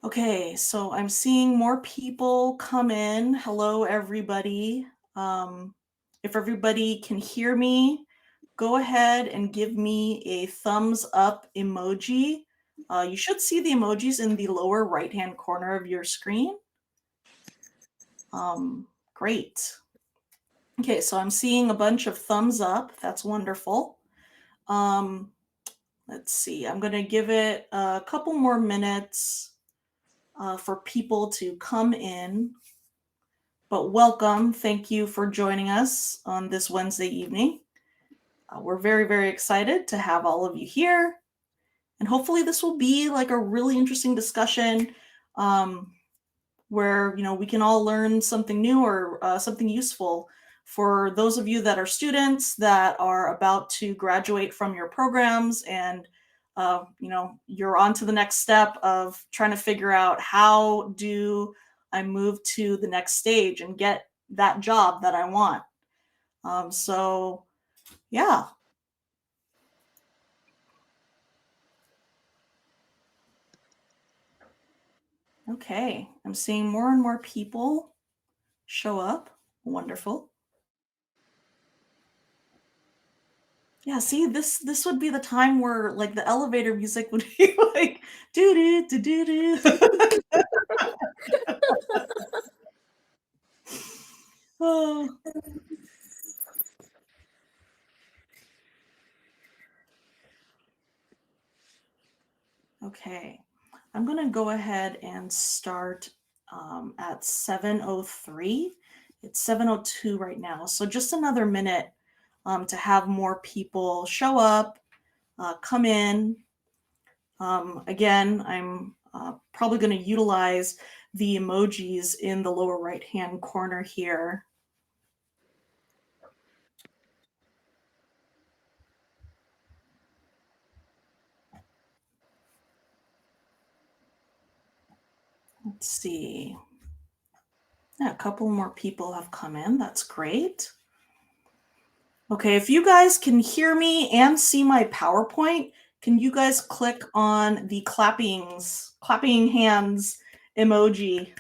Okay, so I'm seeing more people come in. Hello, everybody. Um, if everybody can hear me, go ahead and give me a thumbs up emoji. You should see the emojis in the lower right-hand corner of your screen. Great. Okay, so I'm seeing a bunch of thumbs up. That's wonderful. Um, let's see. I'm going to give it a couple more minutes for people to come in. But welcome. Thank you for joining us on this Wednesday evening. We're very, very excited to have all of you here. And hopefully this will be like a really interesting discussion where, we can all learn something new or something useful for those of you that are students that are about to graduate from your programs and you're on to the next step of trying to figure out how do I move to the next stage and get that job that I want. So yeah. Okay. I'm seeing more and more people show up. Wonderful. Yeah, see, this would be the time where like the elevator music would be like doo doo doo doo doo. Oh, okay. I'm gonna go ahead and start at 7:03. It's 7:02 right now, so just another minute to have more people show up, come in. Again, I'm probably going to utilize the emojis in the lower right-hand corner here. Let's see. Yeah, a couple more people have come in. That's great. Okay, if you guys can hear me and see my PowerPoint, can you guys click on the clapping hands emoji?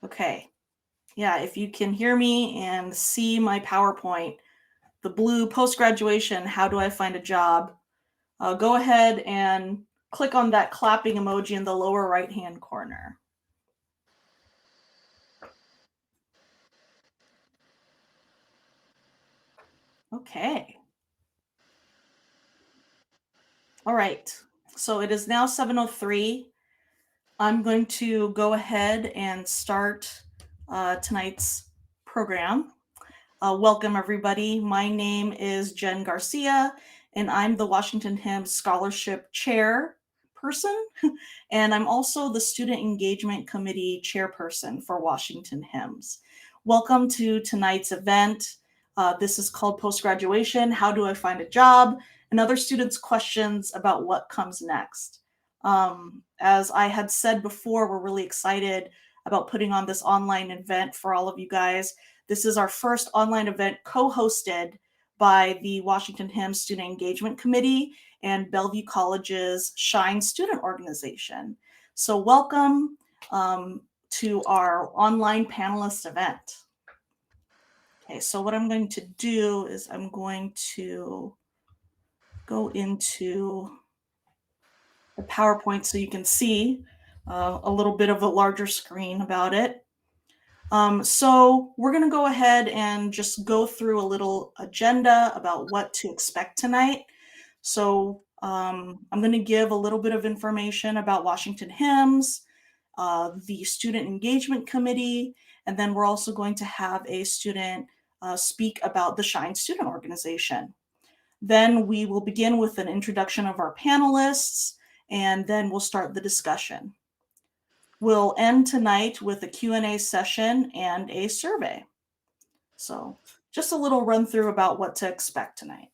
Okay. Yeah, if you can hear me and see my PowerPoint, the blue post-graduation, how do I find a job? Go ahead and click on that clapping emoji in the lower right-hand corner. Okay. All right. So it is now 7:03. I'm going to go ahead and start tonight's program. Welcome, everybody. My name is Jen Garcia, and I'm the Washington HIMSS Scholarship Chairperson, and I'm also the Student Engagement Committee Chairperson for Washington HIMSS. Welcome to tonight's event. This is called Post-Graduation, How Do I Find a Job? And other students' questions about what comes next. As I had said before, we're really excited about putting on this online event for all of you guys. This is our first online event co-hosted by the Washington HIMSS Student Engagement Committee and Bellevue College's Shine Student Organization. So welcome to our online panelist event. Okay, so what I'm going to do is I'm going to go into the PowerPoint so you can see a little bit of a larger screen about it. So we're going to go ahead and just go through a little agenda about what to expect tonight. So I'm going to give a little bit of information about Washington HIMSS, the Student Engagement Committee, and then we're also going to have a student speak about the Shine Student Organization. Then we will begin with an introduction of our panelists, and then we'll start the discussion. We'll end tonight with a Q&A session and a survey. So just a little run through about what to expect tonight.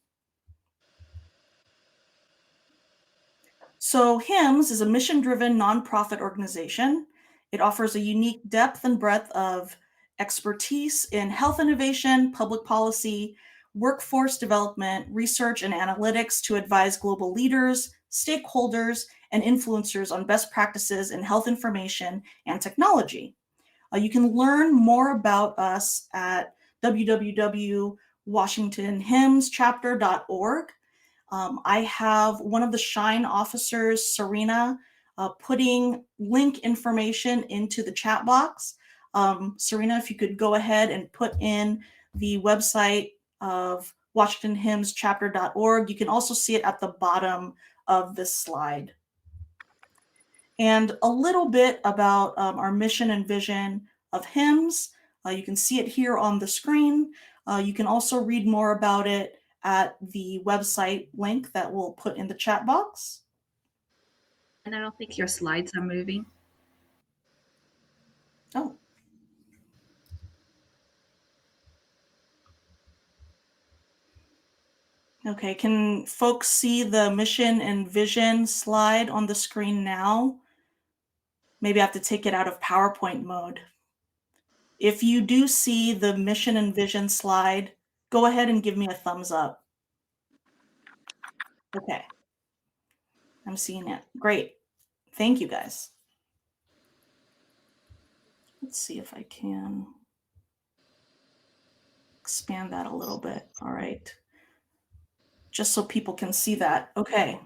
So HIMSS is a mission-driven nonprofit organization. It offers a unique depth and breadth of expertise in health innovation, public policy, workforce development, research, and analytics to advise global leaders, stakeholders, and influencers on best practices in health information and technology. You can learn more about us at www.washingtonhimsschapter.org. I have one of the Shine officers, Serena, putting link information into the chat box. Serena, if you could go ahead and put in the website of washingtonhimschapter.org. You can also see it at the bottom of this slide. And a little bit about our mission and vision of HIMSS. You can see it here on the screen. You can also read more about it at the website link that we'll put in the chat box. And I don't think your slides are moving. Oh. Okay, can folks see the mission and vision slide on the screen now? Maybe I have to take it out of PowerPoint mode. If you do see the mission and vision slide, go ahead and give me a thumbs up. Okay. I'm seeing it. Great. Thank you, guys. Let's see if I can expand that a little bit. All right. Just so people can see that. Okay.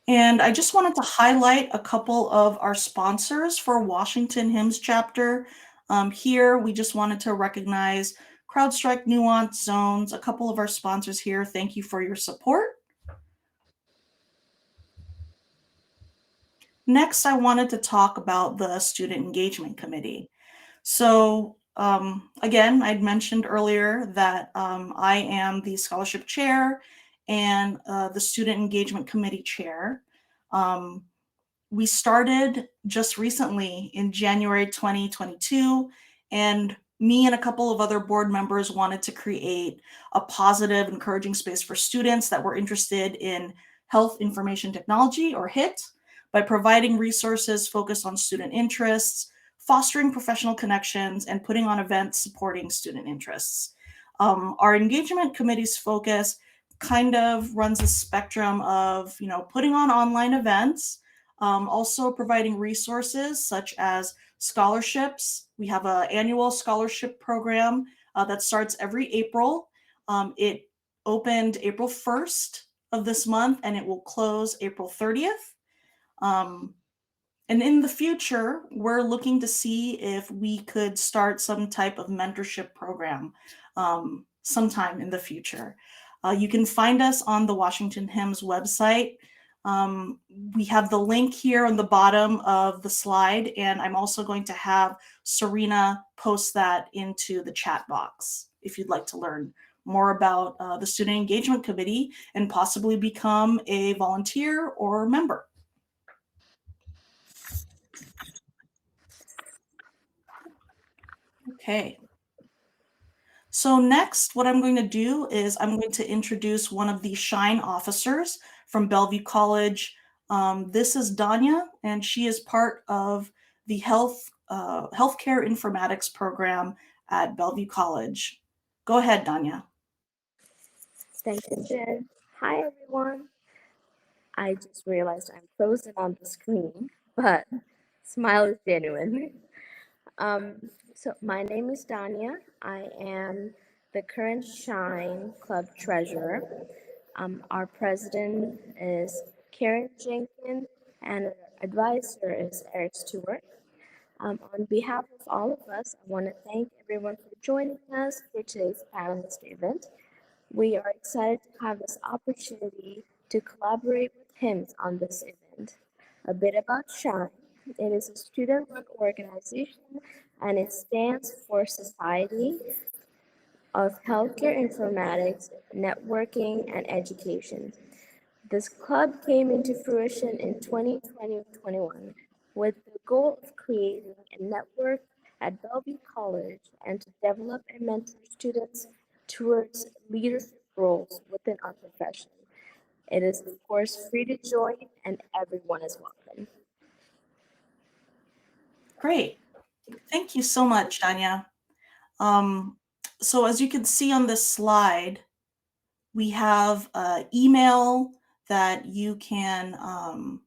And I just wanted to highlight a couple of our sponsors for Washington HIMSS chapter. Here, we just wanted to recognize CrowdStrike, Nuance, Zones, a couple of our sponsors here. Thank you for your support. Next, I wanted to talk about the Student Engagement Committee. So again, I'd mentioned earlier that I am the scholarship chair and the Student Engagement Committee chair. We started just recently in January 2022, and me and a couple of other board members wanted to create a positive, encouraging space for students that were interested in health information technology, or HIT, by providing resources focused on student interests, fostering professional connections, and putting on events supporting student interests. Our engagement committee's focus kind of runs a spectrum of, putting on online events, also providing resources such as scholarships. We have an annual scholarship program that starts every April. It opened April 1st of this month, and it will close April 30th. And in the future, we're looking to see if we could start some type of mentorship program sometime in the future. You can find us on the Washington HIMSS website. We have the link here on the bottom of the slide, and I'm also going to have Serena post that into the chat box if you'd like to learn more about the Student Engagement Committee and possibly become a volunteer or member. Okay. So next, what I'm going to do is I'm going to introduce one of the Shine officers from Bellevue College. This is Danya, and she is part of the healthcare informatics program at Bellevue College. Go ahead, Danya. Thank you, Jen. Hi, everyone. I just realized I'm frozen on the screen, but smile is genuine. So my name is Danya. I am the current Shine Club treasurer. Our president is Karen Jenkins, and our advisor is Eric Stewart. On behalf of all of us, I want to thank everyone for joining us for today's panelist event. We are excited to have this opportunity to collaborate with HIMSS on this event. A bit about SHINE. It is a student-run organization, and it stands for Society of Healthcare Informatics, Networking, and Education. This club came into fruition in 2020-21 with the goal of creating a network at Bellevue College and to develop and mentor students towards leadership roles within our profession. It is, of course, free to join, and everyone is welcome. Great. Thank you so much, Danya. So as you can see on this slide, we have an email that you can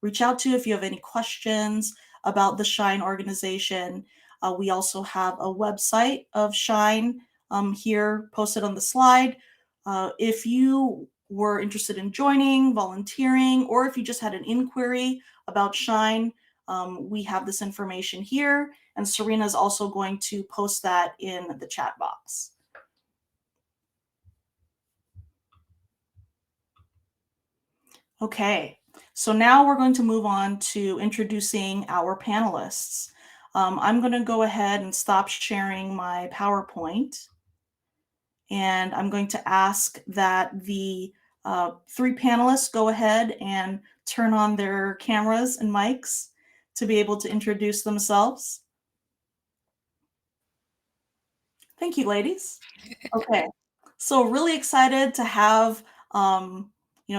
reach out to if you have any questions about the SHINE organization. We also have a website of SHINE here posted on the slide. If you were interested in joining, volunteering, or if you just had an inquiry about SHINE, we have this information here, and Serena is also going to post that in the chat box. Okay, so now we're going to move on to introducing our panelists. I'm going to go ahead and stop sharing my PowerPoint, and I'm going to ask that the three panelists go ahead and turn on their cameras and mics to be able to introduce themselves. Thank you, ladies. Okay, so really excited to have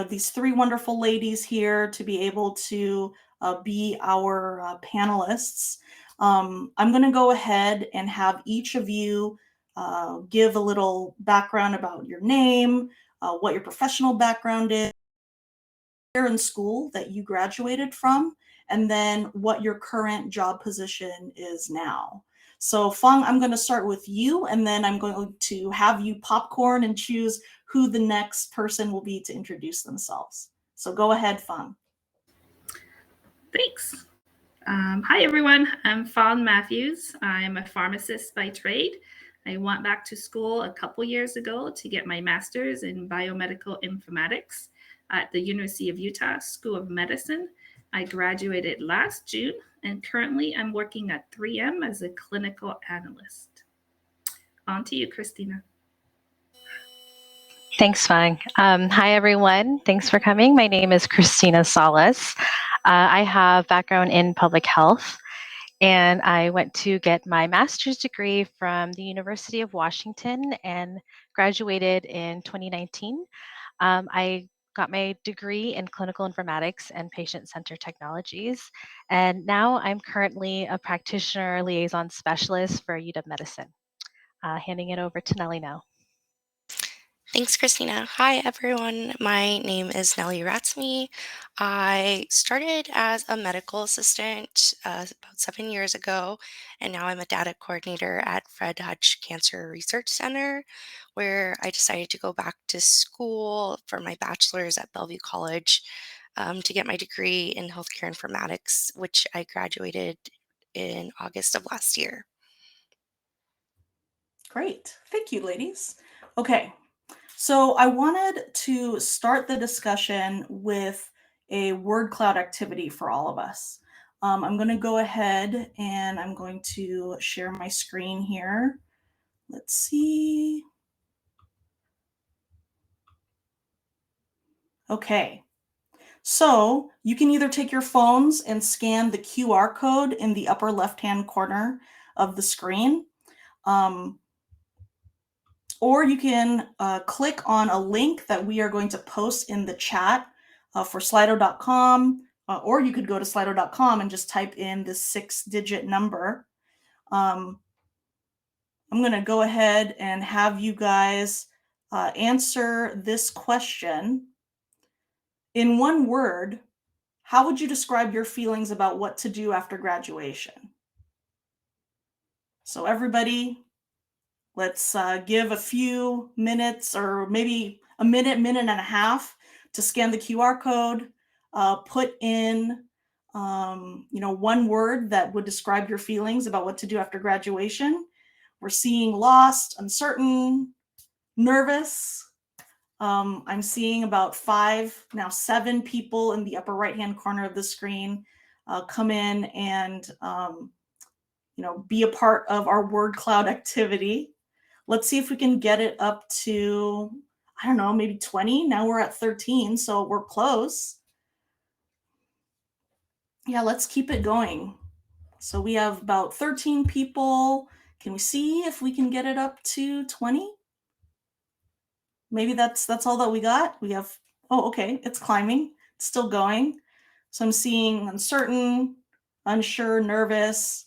these three wonderful ladies here to be able to be our panelists. I'm going to go ahead and have each of you give a little background about your name, what your professional background is, where in school that you graduated from, and then what your current job position is now. So Fang, I'm going to start with you, and then I'm going to have you popcorn and choose who the next person will be to introduce themselves. So go ahead, Fang. Thanks. Hi, everyone. I'm Fawn Matthews. I'm a pharmacist by trade. I went back to school a couple years ago to get my master's in biomedical informatics at the University of Utah School of Medicine. I graduated last June, and currently I'm working at 3M as a clinical analyst. On to you, Christina. Thanks, Fang. Hi, everyone. Thanks for coming. My name is Christina Salas. I have background in public health, and I went to get my master's degree from the University of Washington and graduated in 2019. I got my degree in clinical informatics and patient-centered technologies, and now I'm currently a practitioner liaison specialist for UW Medicine. Handing it over to Nellie now. Thanks, Christina. Hi, everyone. My name is Nellie Ratsmy. I started as a medical assistant about 7 years ago, and now I'm a data coordinator at Fred Hutch Cancer Research Center, where I decided to go back to school for my bachelor's at Bellevue College to get my degree in healthcare informatics, which I graduated in August of last year. Great. Thank you, ladies. Okay. So I wanted to start the discussion with a word cloud activity for all of us. I'm going to go ahead and I'm going to share my screen here. Let's see. Okay. So you can either take your phones and scan the QR code in the upper left-hand corner of the screen. Or you can click on a link that we are going to post in the chat for Slido.com, or you could go to Slido.com and just type in this 6-digit number. I'm going to go ahead and have you guys answer this question. In one word, how would you describe your feelings about what to do after graduation? So everybody, let's give a few minutes or maybe a minute, minute and a half to scan the QR code, put in one word that would describe your feelings about what to do after graduation. We're seeing lost, uncertain, nervous. I'm seeing about 5, now 7 people in the upper right-hand corner of the screen come in and be a part of our word cloud activity. Let's see if we can get it up to, I don't know, maybe 20. Now we're at 13, so we're close. Yeah, let's keep it going. So we have about 13 people. Can we see if we can get it up to 20? Maybe that's all that we got. We have, oh, okay, it's climbing. It's still going. So I'm seeing uncertain, unsure, nervous.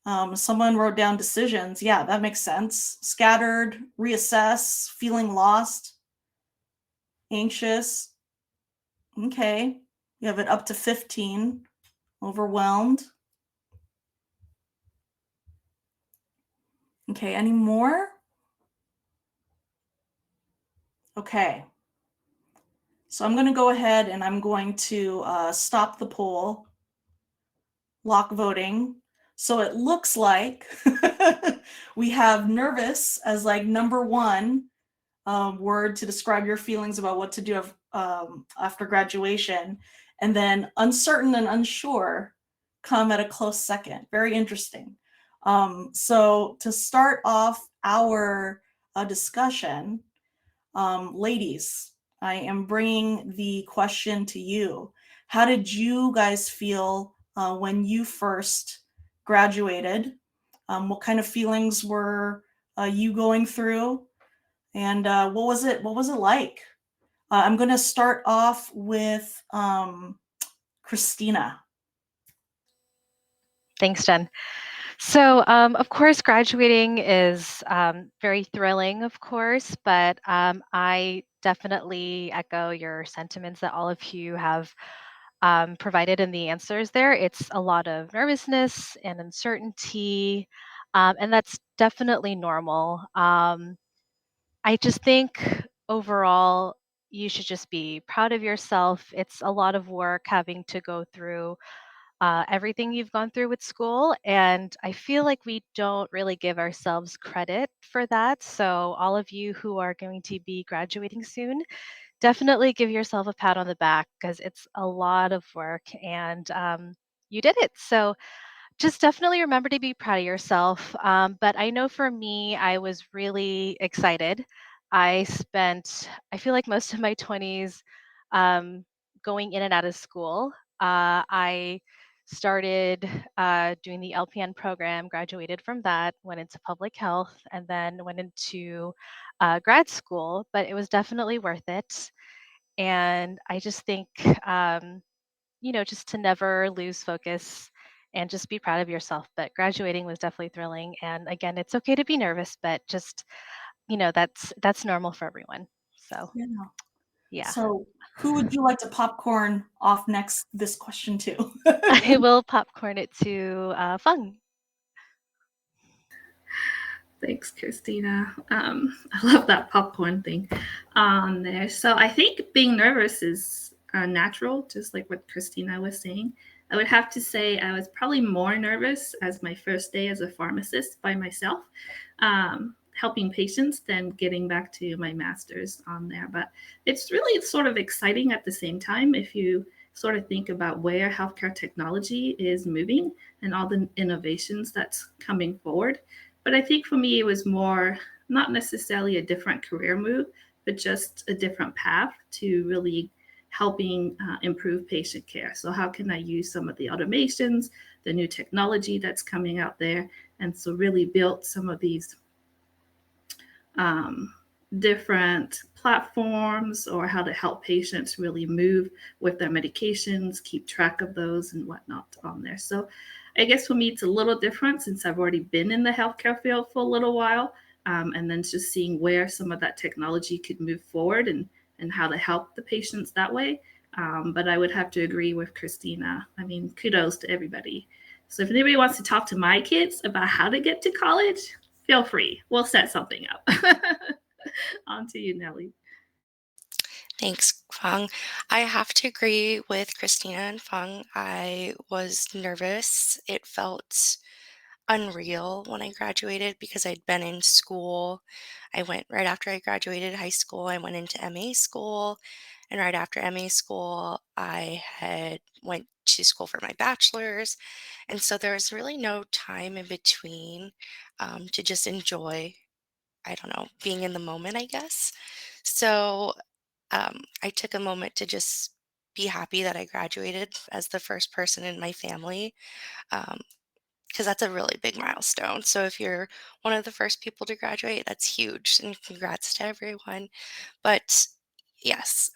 Someone wrote down decisions. Yeah, that makes sense. Scattered, reassess, feeling lost, anxious. Okay. You have it up to 15. Overwhelmed. Okay, any more? Okay. So I'm going to go ahead and I'm going to stop the poll, lock voting. So it looks like we have nervous as like number one word to describe your feelings about what to do after graduation. And then uncertain and unsure come at a close second. Very interesting. So to start off our discussion, ladies, I am bringing the question to you. How did you guys feel when you first graduated? What kind of feelings were you going through? And what was it like? I'm going to start off with Christina. Thanks, Jen. So, of course, graduating is very thrilling, of course, but I definitely echo your sentiments that all of you have provided in the answers there. It's a lot of nervousness and uncertainty, and that's definitely normal. I just think overall, you should just be proud of yourself. It's a lot of work having to go through everything you've gone through with school. And I feel like we don't really give ourselves credit for that. So, all of you who are going to be graduating soon, definitely give yourself a pat on the back because it's a lot of work and you did it. So, just definitely remember to be proud of yourself. But I know for me, I was really excited. I feel like most of my 20s um, going in and out of school. I started doing the LPN program, graduated from that, went into public health, and then went into grad school. But it was definitely worth it. And I just think, um, just to never lose focus and just be proud of yourself. But graduating was definitely thrilling. And again, it's okay to be nervous, but just, that's normal for everyone. So Yeah. yeah. So who would you like to popcorn off next this question to? I will popcorn it to Fung. Thanks, Christina. I love that popcorn thing on there. So I think being nervous is natural, just like what Christina was saying. I would have to say I was probably more nervous as my first day as a pharmacist by myself, helping patients than getting back to my master's on there. But it's really sort of exciting at the same time if you sort of think about where healthcare technology is moving and all the innovations that's coming forward. But I think for me, it was more not necessarily a different career move, but just a different path to really helping improve patient care. So, how can I use some of the automations, the new technology that's coming out there? And so, really built some of these um, different platforms or how to help patients really move with their medications, keep track of those and whatnot on there. So I guess for me, it's a little different since I've already been in the healthcare field for a little while. And then just seeing where some of that technology could move forward and how to help the patients that way. But I would have to agree with Christina. I mean, kudos to everybody. So if anybody wants to talk to my kids about how to get to college, feel free. We'll set something up. On to you, Nellie. Thanks, Fang. I have to agree with Christina and Fang. I was nervous. It felt unreal when I graduated because I'd been in school. I went right after I graduated high school, I went into MA school, and right after MA school, I had went to school for my bachelor's, and so there was really no time in between to just enjoy. I don't know, being in the moment, I guess. So I took a moment to just be happy that I graduated as the first person in my family. Because that's a really big milestone. So if you're one of the first people to graduate, that's huge, and congrats to everyone. But yes,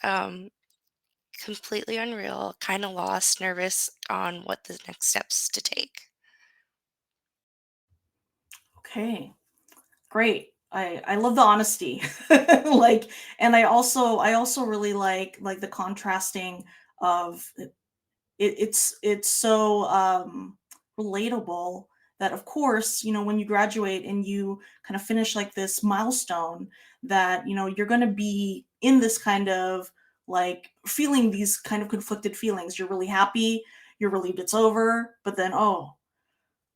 completely unreal, kind of lost, nervous on what the next steps to take. Okay, great. I love the honesty. Like, and I also really like the contrasting of it's so relatable that, of course, when you graduate and you kind of finish like this milestone, that you're going to be in this kind of like feeling these kind of conflicted feelings. You're really happy, you're relieved it's over, but then, oh,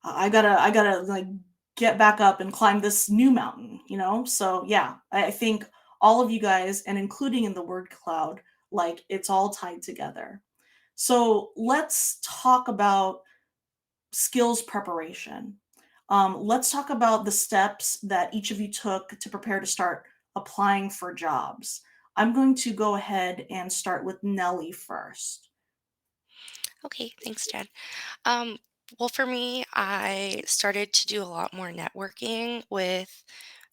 I gotta like get back up and climb this new mountain. So yeah, I think all of you guys, and including in the word cloud, like it's all tied together. So let's talk about skills preparation. Let's talk about the steps that each of you took to prepare to start applying for jobs. I'm going to go ahead and start with Nellie first. Okay, thanks, Jen. Um, well, for me, I started to do a lot more networking with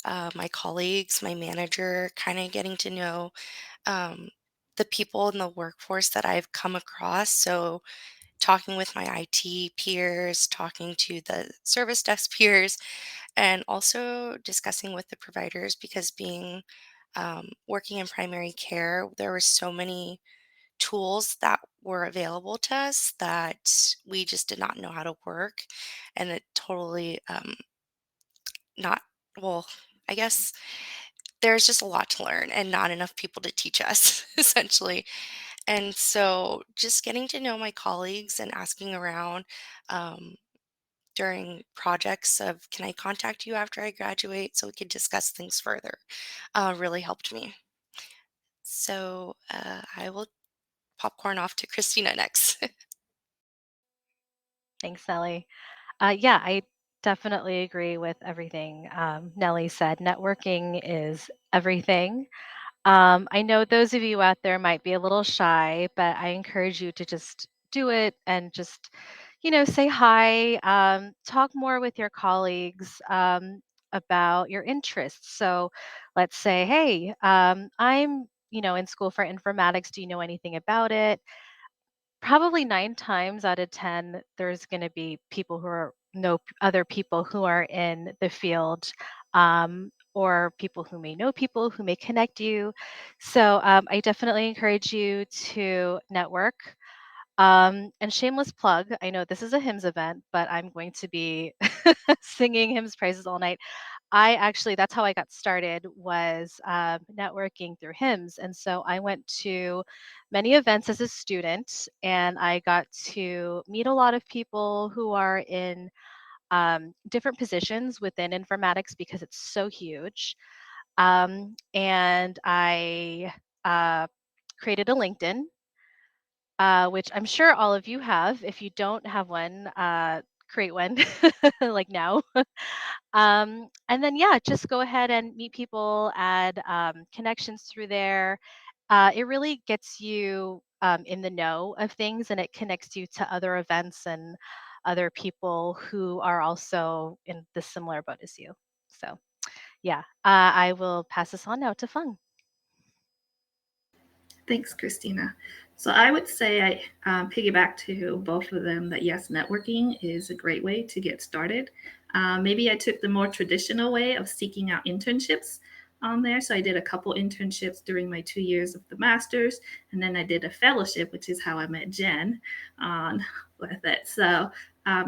my colleagues, my manager, kind of getting to know um, the people in the workforce that I've come across. So, talking with my IT peers, talking to the service desk peers, and also discussing with the providers because being working in primary care, there were so many tools that were available to us that we just did not know how to work. And it totally not, well, I guess there's just a lot to learn and not enough people to teach us, essentially. And so just getting to know my colleagues and asking around um, during projects of, can I contact you after I graduate so we could discuss things further, really helped me. So I will popcorn off to Christina next. Thanks, Nellie. Yeah, I definitely agree with everything Nellie said. Networking is everything. I know those of you out there might be a little shy, but I encourage you to just do it and just, say hi, talk more with your colleagues about your interests. So let's say, hey, I'm, in school for informatics. Do you know anything about it? Probably 9 times out of 10, there's gonna be people who are know other people who are in the field, or people who may know people who may connect you. So, I definitely encourage you to network. And shameless plug, I know this is a HIMSS event, but I'm going to be singing HIMSS praises all night. That's how I got started, was networking through HIMSS. And so I went to many events as a student, and I got to meet a lot of people who are in different positions within informatics because it's so huge. And I created a LinkedIn, which I'm sure all of you have. If you don't have one, create one like now. And then, yeah, just go ahead and meet people, add connections through there. It really gets you in the know of things, and it connects you to other events and other people who are also in the similar boat as you. So, yeah, I will pass this on now to Fung. Thanks, Christina. So I would say I piggyback to both of them that yes, networking is a great way to get started. Maybe I took the more traditional way of seeking out internships on there. So I did a couple internships during my 2 years of the master's, and then I did a fellowship, which is how I met Jen on with it. So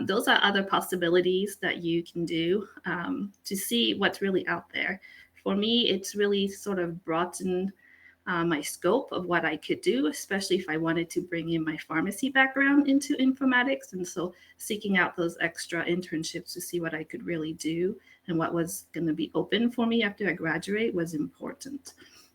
those are other possibilities that you can do to see what's really out there. For me, it's really sort of broadened my scope of what I could do, especially if I wanted to bring in my pharmacy background into informatics. And so seeking out those extra internships to see what I could really do and what was going to be open for me after I graduate was important.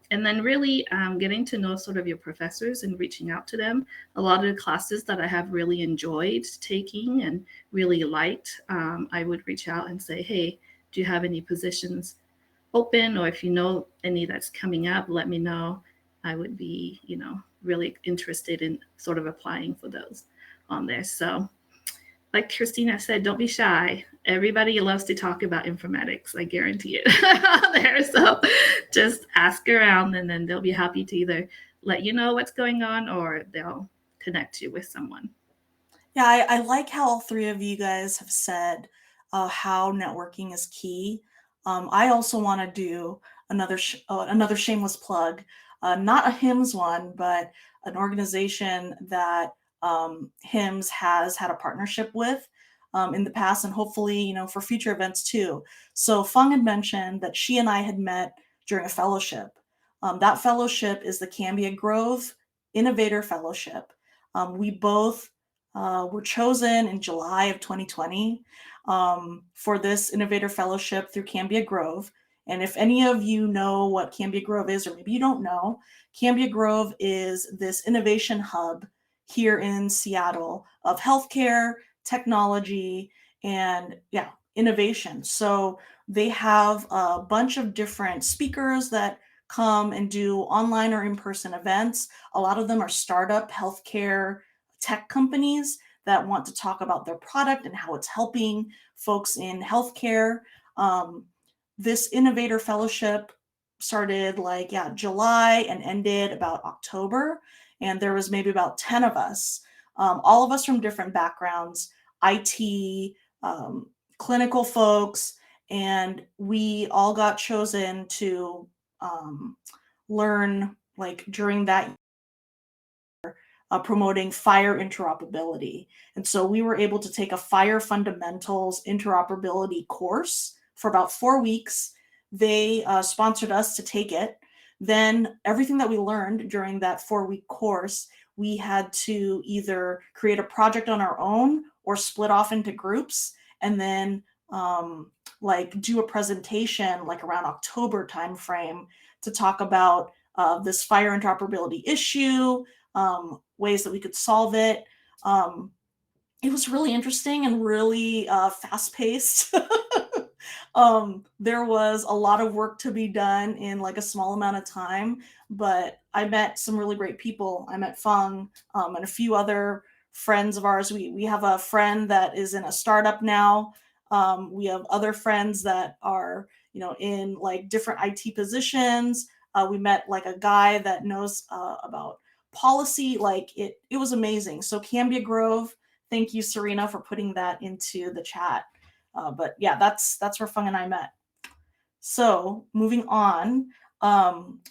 And then really getting to know sort of your professors and reaching out to them. A lot of the classes that I have really enjoyed taking and really liked, I would reach out and say, hey, do you have any positions open, or if you know any that's coming up, let me know. I would be, really interested in sort of applying for those on there. So like Christina said, don't be shy. Everybody loves to talk about informatics. I guarantee it there. So just ask around, and then they'll be happy to either let you know what's going on or they'll connect you with someone. Yeah, I like how all three of you guys have said how networking is key. I also want to do another shameless plug, not a HIMSS one, but an organization that HIMSS has had a partnership with in the past, and hopefully, for future events too. So Fung had mentioned that she and I had met during a fellowship. That fellowship is the Cambia Grove Innovator Fellowship. We both were chosen in July of 2020 for this Innovator Fellowship through Cambia Grove. And if any of you know what Cambia Grove is, or maybe you don't know, Cambia Grove is this innovation hub here in Seattle of healthcare, technology, and innovation. So they have a bunch of different speakers that come and do online or in-person events. A lot of them are startup healthcare tech companies that want to talk about their product and how it's helping folks in healthcare. This Innovator Fellowship started July and ended about October. And there was maybe about 10 of us, all of us from different backgrounds, IT, clinical folks, and we all got chosen to learn during that promoting fire interoperability. And so we were able to take a fire fundamentals interoperability course for about 4 weeks. They sponsored us to take it. Then everything that we learned during that 4-week course, we had to either create a project on our own or split off into groups, and then do a presentation around October timeframe to talk about this fire interoperability issue, ways that we could solve it. It was really interesting and really fast paced. There was a lot of work to be done in a small amount of time, but I met some really great people. I met Fung and a few other friends of ours. We have a friend that is in a startup now. We have other friends that are, in different IT positions. We met a guy that knows about policy. It was amazing. So Cambia Grove, thank you, Serena, for putting that into the chat. But yeah, that's where Fung and I met. So moving on,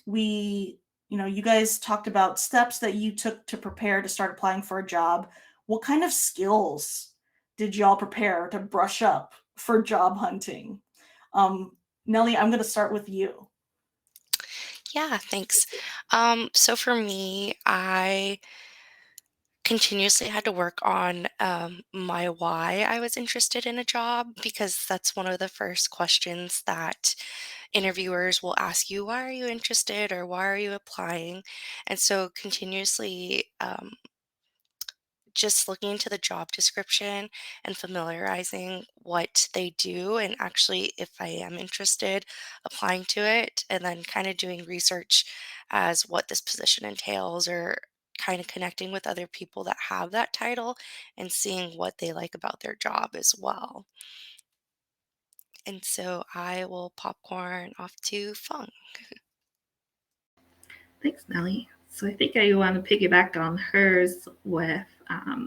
you guys talked about steps that you took to prepare to start applying for a job. What kind of skills did y'all prepare to brush up for job hunting? Nellie, I'm going to start with you. Yeah, thanks. So for me, I continuously had to work on my why I was interested in a job, because that's one of the first questions that interviewers will ask you. Why are you interested, or why are you applying? And so continuously just looking into the job description and familiarizing what they do, and actually, if I am interested, applying to it, and then kind of doing research as what this position entails, or kind of connecting with other people that have that title and seeing what they like about their job as well. And so I will popcorn off to Fung. Thanks, Nellie. So I think I want to piggyback on hers with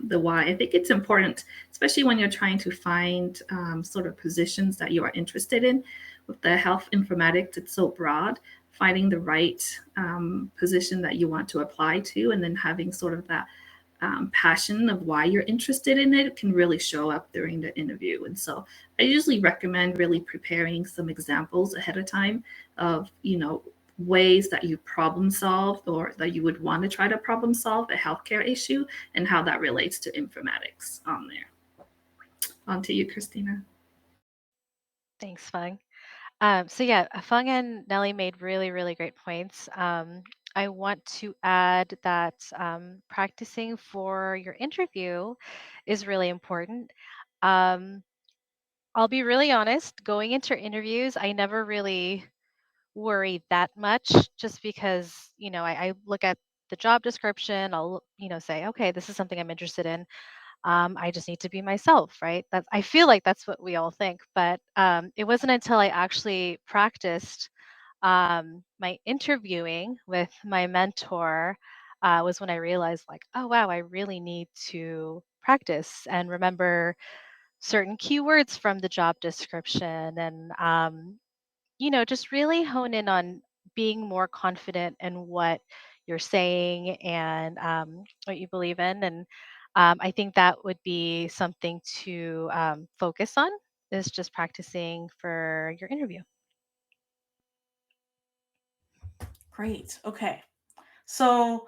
the why. I think it's important, especially when you're trying to find sort of positions that you are interested in. With the health informatics, it's so broad. Finding the right position that you want to apply to, and then having sort of that passion of why you're interested in it can really show up during the interview. And so I usually recommend really preparing some examples ahead of time of, ways that you problem solve, or that you would want to try to problem solve a healthcare issue, and how that relates to informatics on there. On to you, Christina. Thanks, Fung. So yeah, Fung and Nellie made really, really great points. I want to add that practicing for your interview is really important. I'll be really honest, going into interviews, I never really worry that much, just because, I look at the job description, I'll, say, okay, this is something I'm interested in. I just need to be myself, right? I feel like that's what we all think, but it wasn't until I actually practiced my interviewing with my mentor was when I realized, oh wow, I really need to practice and remember certain keywords from the job description, and just really hone in on being more confident in what you're saying and what you believe in. And I think that would be something to focus on, is just practicing for your interview. Great. Okay. So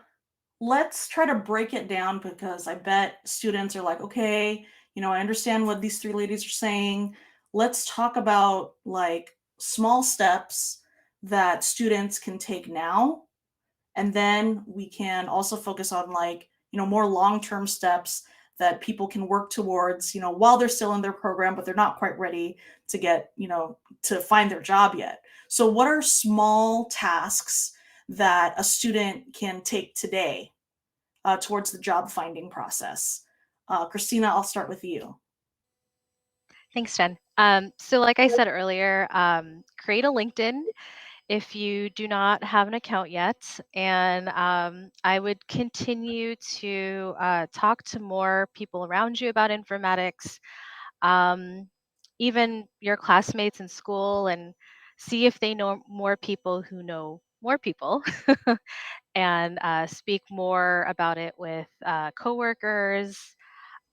let's try to break it down, because I bet students are like, okay, I understand what these three ladies are saying. Let's talk about like small steps that students can take now. And then we can also focus on like, more long-term steps that people can work towards, while they're still in their program, but they're not quite ready to get, to find their job yet. So what are small tasks that a student can take today towards the job finding process? Christina, I'll start with you. Thanks, Jen. So like I said earlier, create a LinkedIn if you do not have an account yet. And I would continue to talk to more people around you about informatics, um, even your classmates in school, and see if they know more people who know more people, and speak more about it with coworkers.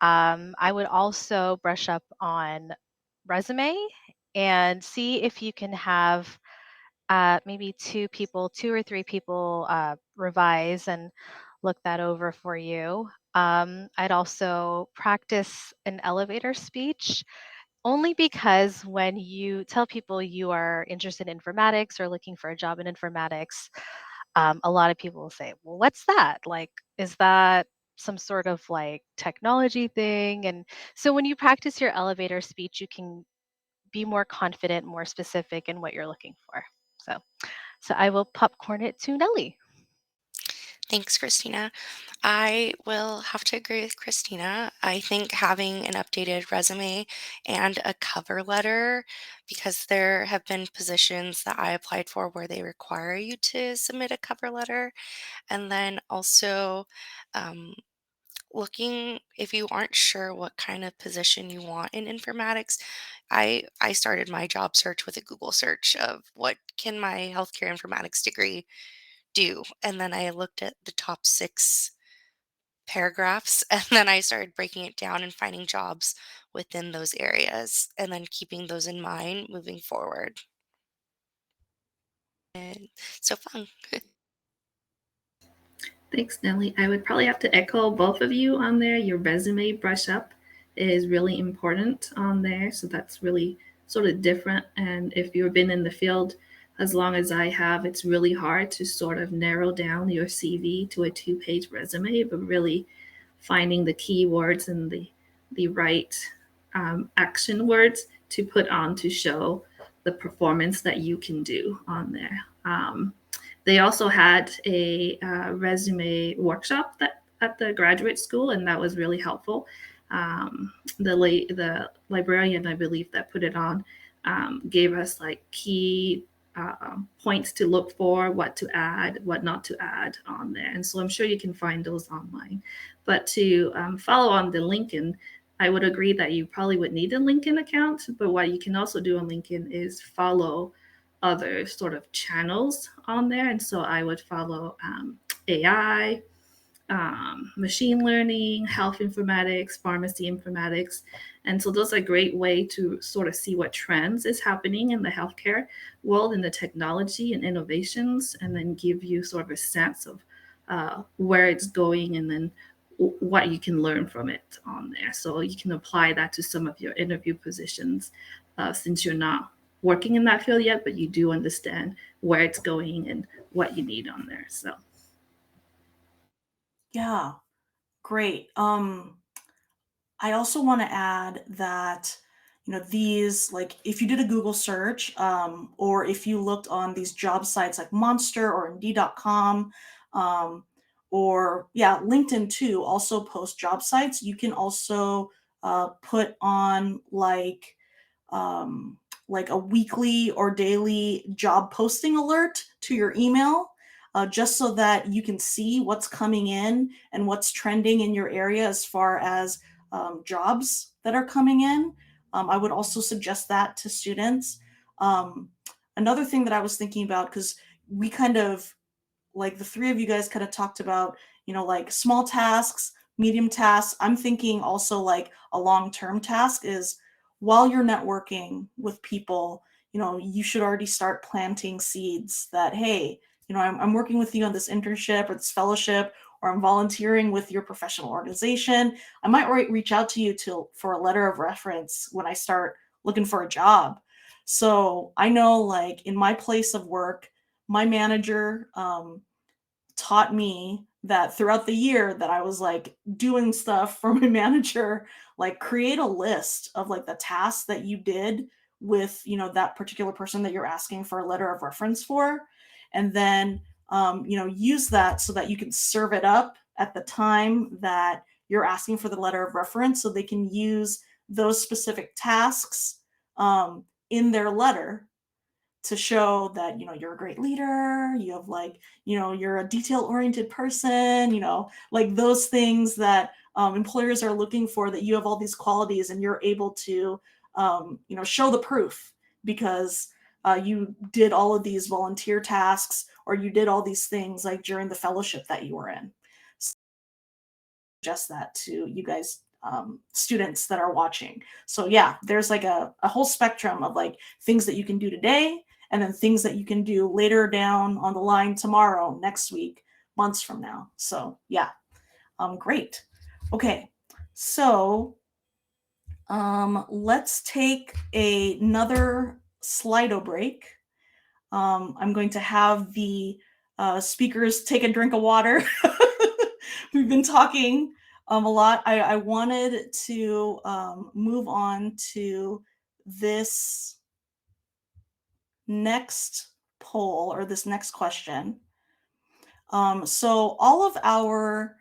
I would also brush up on resume and see if you can have maybe two or three people revise and look that over for you. I'd also practice an elevator speech, only because when you tell people you are interested in informatics or looking for a job in informatics, a lot of people will say, well, what's that? Like, is that some sort of like technology thing? And so when you practice your elevator speech, you can be more confident, more specific in what you're looking for. So I will popcorn it to Nellie. Thanks, Christina. I will have to agree with Christina. I think having an updated resume and a cover letter, because there have been positions that I applied for where they require you to submit a cover letter. And then also, um, looking, if you aren't sure what kind of position you want in informatics, I started my job search with a Google search of what can my healthcare informatics degree do, and then I looked at the top 6 paragraphs, and then I started breaking it down and finding jobs within those areas, and then keeping those in mind moving forward. And so fun. Thanks, Nellie. I would probably have to echo both of you on there. Your resume brush up is really important on there. So that's really sort of different. And if you've been in the field as long as I have, it's really hard to sort of narrow down your CV to a 2-page resume, but really finding the keywords and the right action words to put on to show the performance that you can do on there. They also had a resume workshop that at the graduate school, and that was really helpful. The librarian, I believe, that put it on gave us like key points to look for, what to add, what not to add on there. And so I'm sure you can find those online. But to follow on the LinkedIn, I would agree that you probably would need a LinkedIn account. But what you can also do on LinkedIn is follow other sort of channels on there. And so I would follow AI, machine learning, health informatics, pharmacy informatics. And so those are a great way to sort of see what trends is happening in the healthcare world, in the technology and innovations, and then give you sort of a sense of where it's going, and then what you can learn from it on there. So you can apply that to some of your interview positions, since you're not working in that field yet, but you do understand where it's going and what you need on there. So Yeah, great. I also want to add that, these, like, if you did a Google search, or if you looked on these job sites like Monster or Indeed.com, or yeah, LinkedIn too, also post job sites. You can also put on um, like a weekly or daily job posting alert to your email, just so that you can see what's coming in and what's trending in your area as far as jobs that are coming in. I would also suggest that to students. Another thing that I was thinking about, because we kind of, like the three of you guys kind of talked about, like small tasks, medium tasks. I'm thinking also like a long-term task is while you're networking with people, you should already start planting seeds that, hey, I'm working with you on this internship or this fellowship, or I'm volunteering with your professional organization. I might reach out to you for a letter of reference when I start looking for a job. So I know, like in my place of work, my manager taught me that throughout the year that I was like doing stuff for my manager, like create a list of like the tasks that you did with, that particular person that you're asking for a letter of reference for. And then, use that so that you can serve it up at the time that you're asking for the letter of reference, so they can use those specific tasks in their letter to show that you're a great leader, you have like you're a detail-oriented person, like those things that employers are looking for, that you have all these qualities and you're able to show the proof because you did all of these volunteer tasks, or you did all these things like during the fellowship that you were in. Suggest that to you guys, students that are watching. So yeah, there's like a whole spectrum of like things that you can do today, and then things that you can do later down on the line, tomorrow, next week, months from now. So yeah, great. Okay, so let's take another Slido break. I'm going to have the speakers take a drink of water. We've been talking a lot. I wanted to move on to this next poll, or this next question. So all of our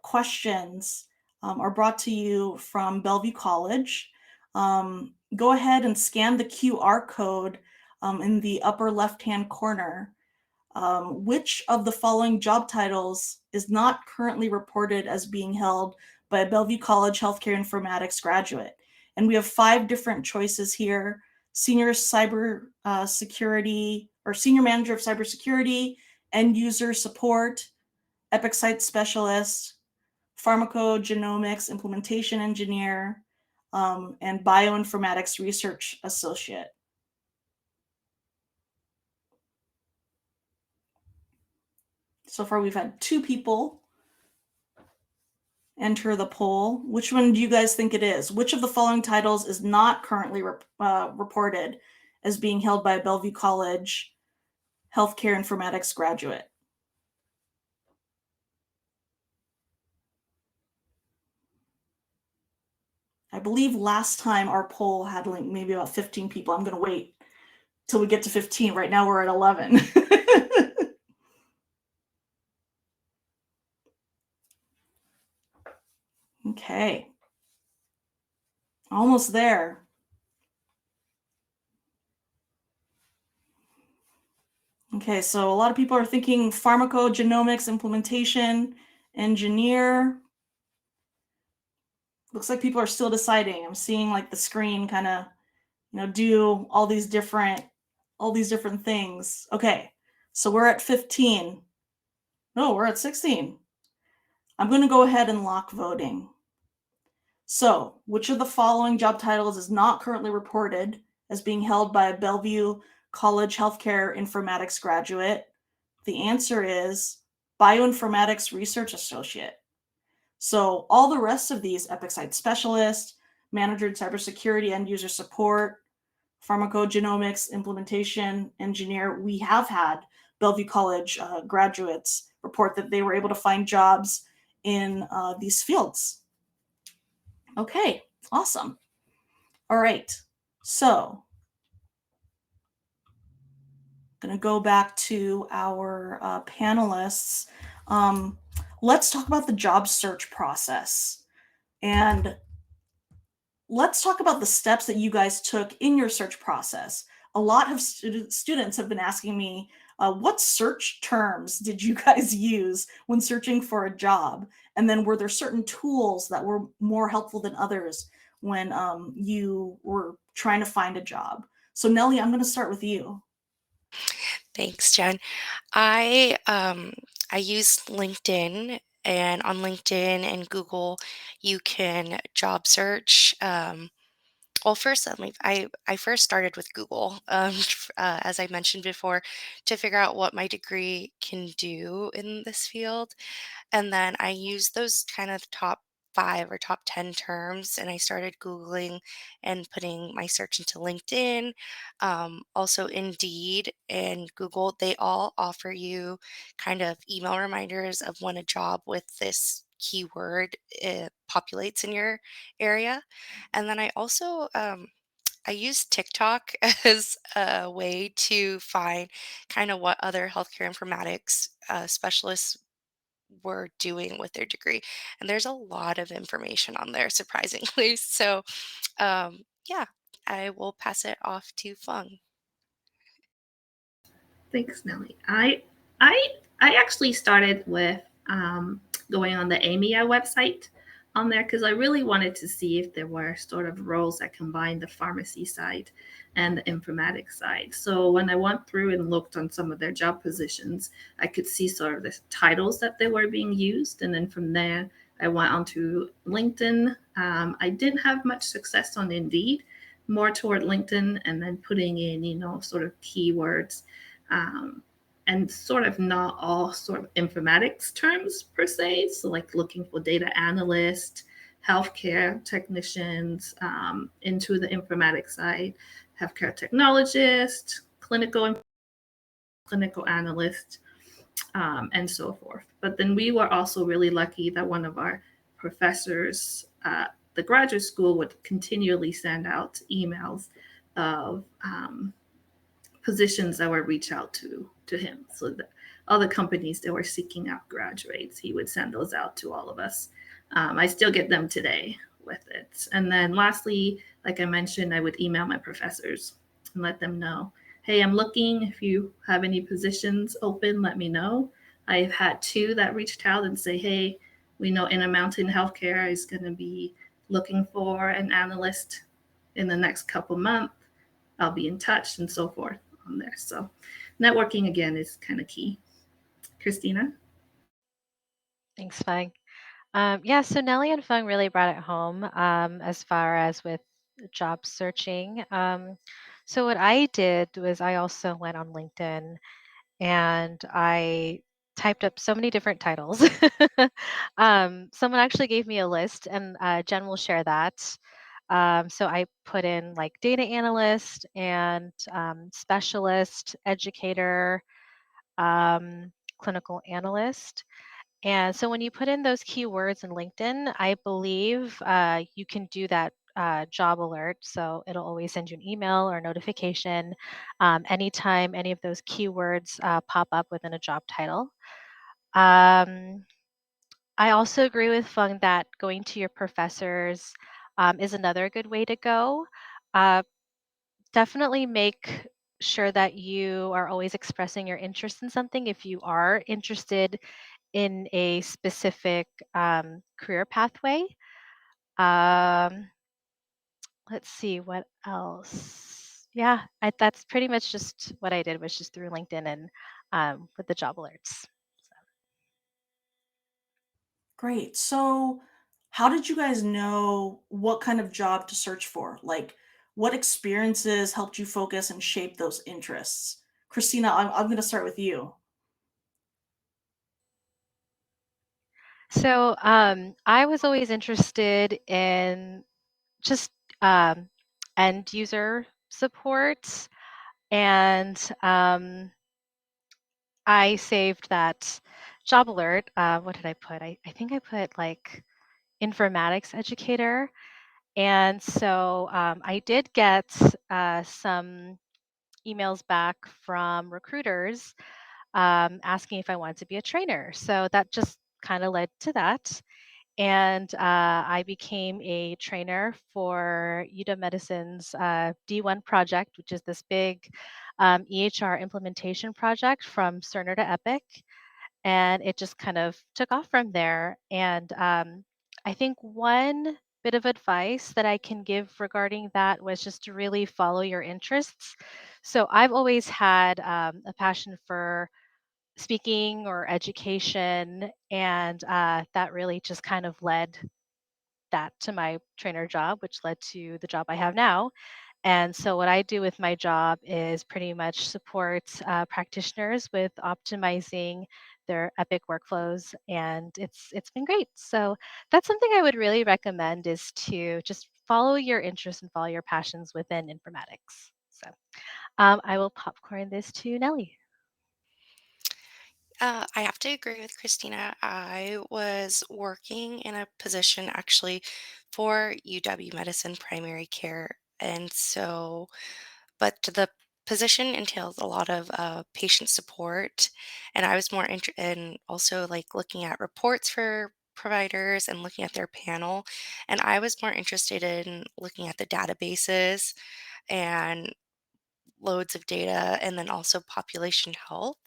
questions are brought to you from Bellevue College. Go ahead and scan the QR code in the upper left-hand corner. Which of the following job titles is not currently reported as being held by a Bellevue College Healthcare Informatics graduate? And we have 5 different choices here: senior cyber security, or senior manager of cybersecurity, end user support, Epic site specialist, pharmacogenomics implementation engineer, and bioinformatics research associate. So far, we've had 2 people enter the poll. Which one do you guys think it is? Which of the following titles is not currently reported as being held by a Bellevue College Healthcare Informatics graduate? I believe last time our poll had like maybe about 15 people. I'm going to wait till we get to 15. Right now we're at 11. Okay. Almost there. Okay, so a lot of people are thinking pharmacogenomics implementation engineer. Looks like people are still deciding. I'm seeing like the screen kind of, do all these different things. Okay, so we're at 15. No, we're at 16. I'm going to go ahead and lock voting. So, which of the following job titles is not currently reported as being held by a Bellevue College Healthcare Informatics graduate? The answer is bioinformatics research associate. So all the rest of these, Epic site specialist, manager in cybersecurity, end user support, pharmacogenomics implementation engineer, we have had Bellevue College graduates report that they were able to find jobs in these fields. Okay, awesome. All right, so I'm going to go back to our panelists. Let's talk about the job search process. And let's talk about the steps that you guys took in your search process. a lot of students have been asking me, what search terms did you guys use when searching for a job? And then were there certain tools that were more helpful than others when you were trying to find a job? So Nellie, I'm going to start with you. Thanks, Jen. I use LinkedIn, and on LinkedIn and Google, you can job search. Well, first, I first started with Google, as I mentioned before, to figure out what my degree can do in this field. And then I used those kind of top 5 or top 10 terms, and I started Googling and putting my search into LinkedIn. Also, Indeed and Google, they all offer you kind of email reminders of when a job with this keyword populates in your area. And then I also I use TikTok as a way to find kind of what other healthcare informatics specialists were doing with their degree. And there's a lot of information on there, surprisingly. So, yeah, I will pass it off to Fung. Thanks, Nellie. I I actually started with going on the AMIA website on there because I really wanted to see if there were sort of roles that combined the pharmacy side and the informatics side. So when I went through and looked on some of their job positions, I could see sort of the titles that they were being used, and then from there I went onto LinkedIn. I didn't have much success on Indeed, more toward LinkedIn, and then putting in sort of keywords, and sort of not all sort of informatics terms per se. So like looking for data analyst, healthcare technicians, into the informatics side, healthcare technologist, clinical analyst, and so forth. But then we were also really lucky that one of our professors at the graduate school would continually send out emails of positions that would reach out to him. So the other companies that were seeking out graduates, he would send those out to all of us. I still get them today with it. And then lastly, like I mentioned, I would email my professors and let them know, hey, I'm looking. If you have any positions open, let me know. I've had 2 that reached out and say, hey, we know Intermountain Healthcare is going to be looking for an analyst in the next couple months. I'll be in touch, and so forth on there. So networking again is kind of key. Christina? Thanks, Fung. Yeah, so Nellie and Fung really brought it home as far as with job searching. So what I did was I also went on LinkedIn and I typed up so many different titles. Someone actually gave me a list, and Jen will share that. So I put in like data analyst and specialist, educator, clinical analyst. And so when you put in those keywords in LinkedIn, I believe you can do that job alert. So it'll always send you an email or a notification anytime any of those keywords pop up within a job title. Um, I also agree with Fung that going to your professors is another good way to go. Uh, Definitely make sure that you are always expressing your interest in something if you are interested in a specific career pathway. Um, let's see what else. Yeah, that's pretty much just what I did was just through LinkedIn and with the job alerts. Great. So, how did you guys know what kind of job to search for? Like, what experiences helped you focus and shape those interests? Christina, I'm going to start with you. So I was always interested in just end user support, and I saved that job alert. What did I put? I think I put like informatics educator. And so I did get some emails back from recruiters asking if I wanted to be a trainer. So that just kind of led to that. and I became a trainer for UW Medicine's D1 project, which is this big EHR implementation project from Cerner to Epic. And it just kind of took off from there. And I think one bit of advice that I can give regarding that was just to really follow your interests. So I've always had a passion for speaking or education, and that really just kind of led that to my trainer job, which led to the job I have now. And so, what I do with my job is pretty much support practitioners with optimizing their Epic workflows, and it's been great. So that's something I would really recommend is to just follow your interests and follow your passions within informatics. So I will popcorn this to Nellie. I have to agree with Christina. I was working in a position actually for UW Medicine primary care. And so, but the position entails a lot of patient support. And I was more interested in also like looking at reports for providers and looking at their panel. And I was more interested in looking at the databases and loads of data and then also population health.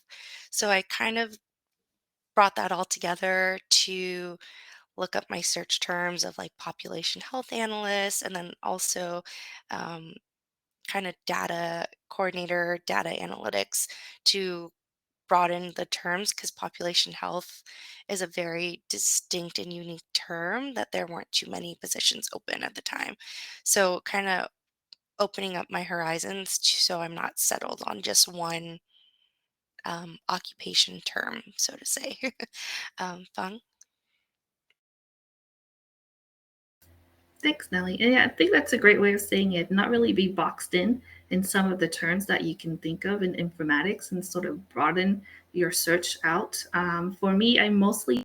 So I kind of brought that all together to look up my search terms of like population health analyst and then also um, kind of data coordinator, data analytics to broaden the terms because population health is a very distinct and unique term that there weren't too many positions open at the time. So, kind of opening up my horizons so I'm not settled on just one occupation term, so to say. Fung? Thanks, Nellie. And yeah, I think that's a great way of saying it. Not really be boxed in some of the terms that you can think of in informatics and sort of broaden your search out. For me, I mostly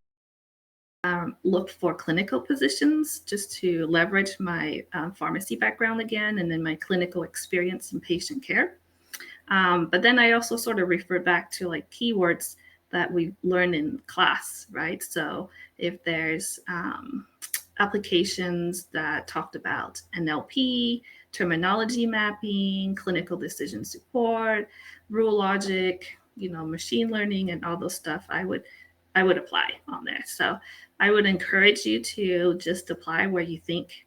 looked for clinical positions just to leverage my pharmacy background again and then my clinical experience in patient care. But then I also sort of refer back to like keywords that we learn in class, right? So if there's applications that talked about NLP, terminology mapping, clinical decision support, rule logic, machine learning, and all those stuff, I would apply on there. So I would encourage you to just apply where you think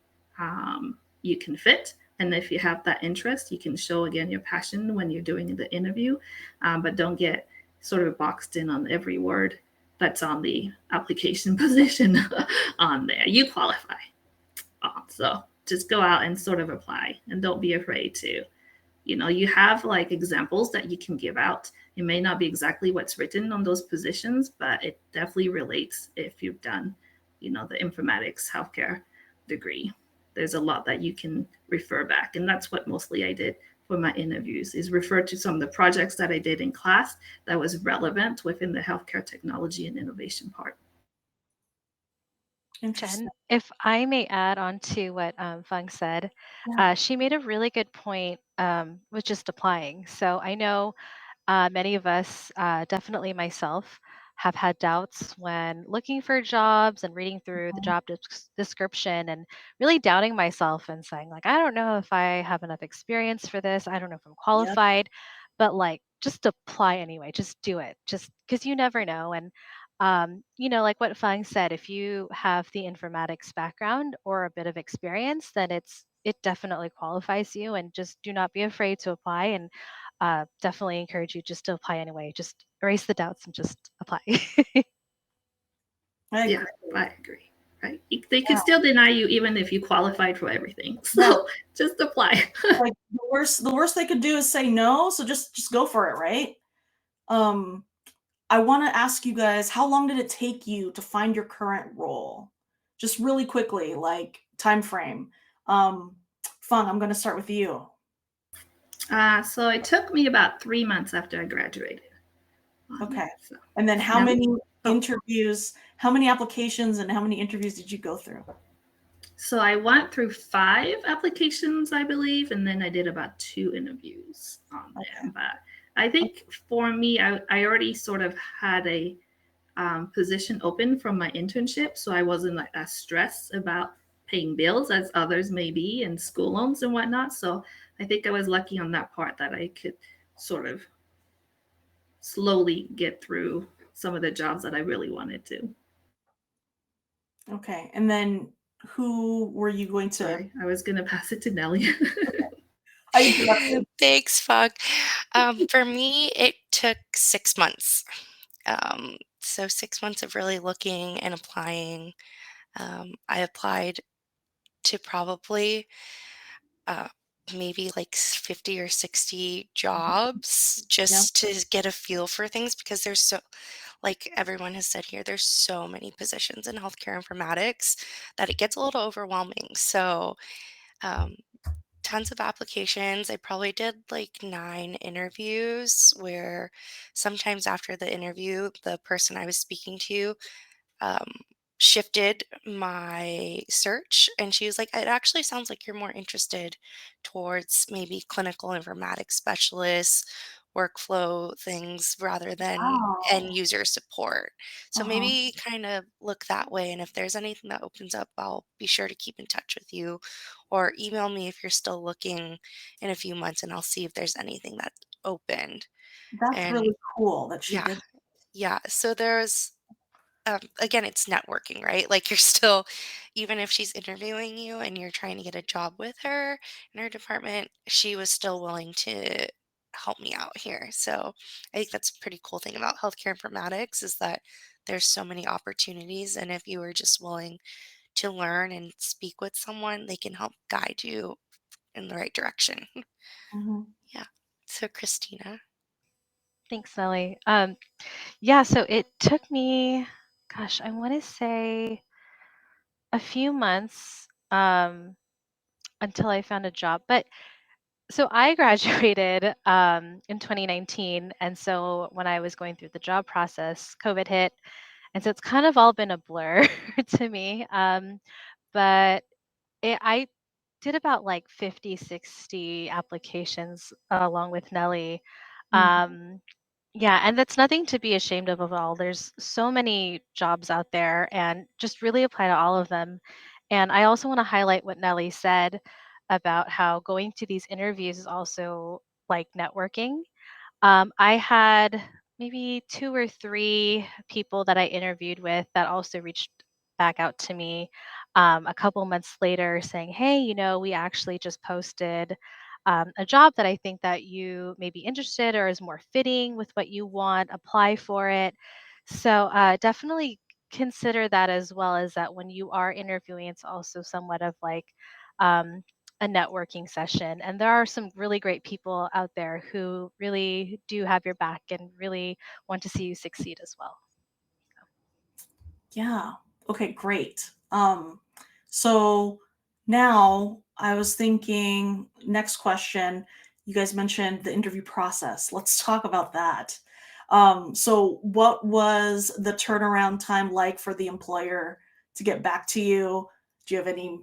you can fit. And if you have that interest, you can show again your passion when you're doing the interview, but don't get sort of boxed in on every word that's on the application position on there. You qualify. So just go out and sort of apply and don't be afraid to, you have like examples that you can give out. It may not be exactly what's written on those positions, but it definitely relates if you've done, the informatics healthcare degree. There's a lot that you can refer back. And that's what mostly I did for my interviews is refer to some of the projects that I did in class that was relevant within the healthcare technology and innovation part. Interesting. Jen, if I may add on to what Fung said, Yeah. she made a really good point with just applying. So I know many of us, definitely myself, have had doubts when looking for jobs and reading through the job description and really doubting myself and saying, like, I don't know if I have enough experience for this. I don't know if I'm Yep. qualified, but like, just apply anyway. Just do it. Just because you never know. And, like what Fang said, if you have the informatics background or a bit of experience, then it definitely qualifies you. And just do not be afraid to apply. And definitely encourage you just to apply anyway. Just erase the doubts and just apply. I Yeah, agree. I agree. Right? They can still deny you even if you qualified for everything. So Yeah. just apply. Like the worst they could do is say no, so just go for it, right? I want to ask you guys, how long did it take you to find your current role? Just really quickly, like time frame. Fun, I'm going to start with you. So it took me about 3 months after I graduated. Okay. That, so. And then how Now- many interviews, how many applications and how many interviews did you go through? So I went through 5 applications, I believe, and then I did about 2 interviews on them. Okay. But I think for me, I already sort of had a position open from my internship, so I wasn't like as stressed about paying bills as others may be and school loans and whatnot. So I think I was lucky on that part that I could sort of slowly get through some of the jobs that I really wanted to. Okay. And then who were you going to? Sorry, I was going to pass it to Nellie. I interrupted. Thanks, Fog. For me, it took 6 months. So 6 months of really looking and applying. I applied to probably maybe like 50 or 60 jobs just to get a feel for things because there's so, like everyone has said here, there's so many positions in healthcare informatics that it gets a little overwhelming. So, um, tons of applications. I probably did like 9 interviews where sometimes after the interview, the person I was speaking to um, shifted my search and she was like, it actually sounds like you're more interested towards maybe clinical informatics specialists, workflow things rather than end Wow. user support. So Uh-huh. maybe kind of look that way. And if there's anything that opens up, I'll be sure to keep in touch with you or email me if you're still looking in a few months and I'll see if there's anything that's opened. That's And really cool that she yeah, did. yeah. So there's again, it's networking, right? Like you're still, even if she's interviewing you and you're trying to get a job with her in her department, she was still willing to help me out here. So I think that's a pretty cool thing about healthcare informatics is that there's so many opportunities. And if you are just willing to learn and speak with someone, they can help guide you in the right direction. Mhm. Yeah. So Christina. Thanks, Nellie. Yeah, so it took me, gosh, I want to say a few months until I found a job. But so I graduated in 2019. And so when I was going through the job process, COVID hit. And so it's kind of all been a blur to me. But I did about like 50, 60 applications along with Nellie. Mhm. Yeah, and that's nothing to be ashamed of at all. There's so many jobs out there and just really apply to all of them. And I also want to highlight what Nellie said about how going to these interviews is also like networking. I had maybe 2 or 3 people that I interviewed with that also reached back out to me a couple months later saying, "Hey, we actually just posted a job that I think that you may be interested or is more fitting with what you want. Apply for it." So definitely consider that as well as that when you are interviewing, it's also somewhat of like um, a networking session. And there are some really great people out there who really do have your back and really want to see you succeed as well. Yeah. Okay, great. So now I was thinking, next question, you guys mentioned the interview process. Let's talk about that. So what was the turnaround time like for the employer to get back to you? Do you have any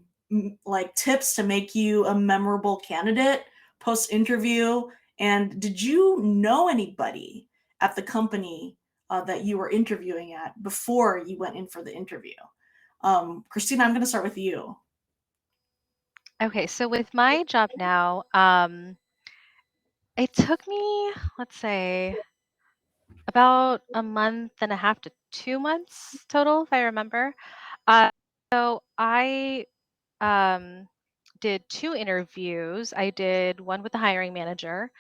like tips to make you a memorable candidate post interview? And did you know anybody at the company that you were interviewing at before you went in for the interview? Christina, I'm going to start with you. Okay, so with my job now, it took me, let's say, about a month and a half to 2 months total, if I remember. Uh, so I um, did 2 interviews. I did one with the hiring manager,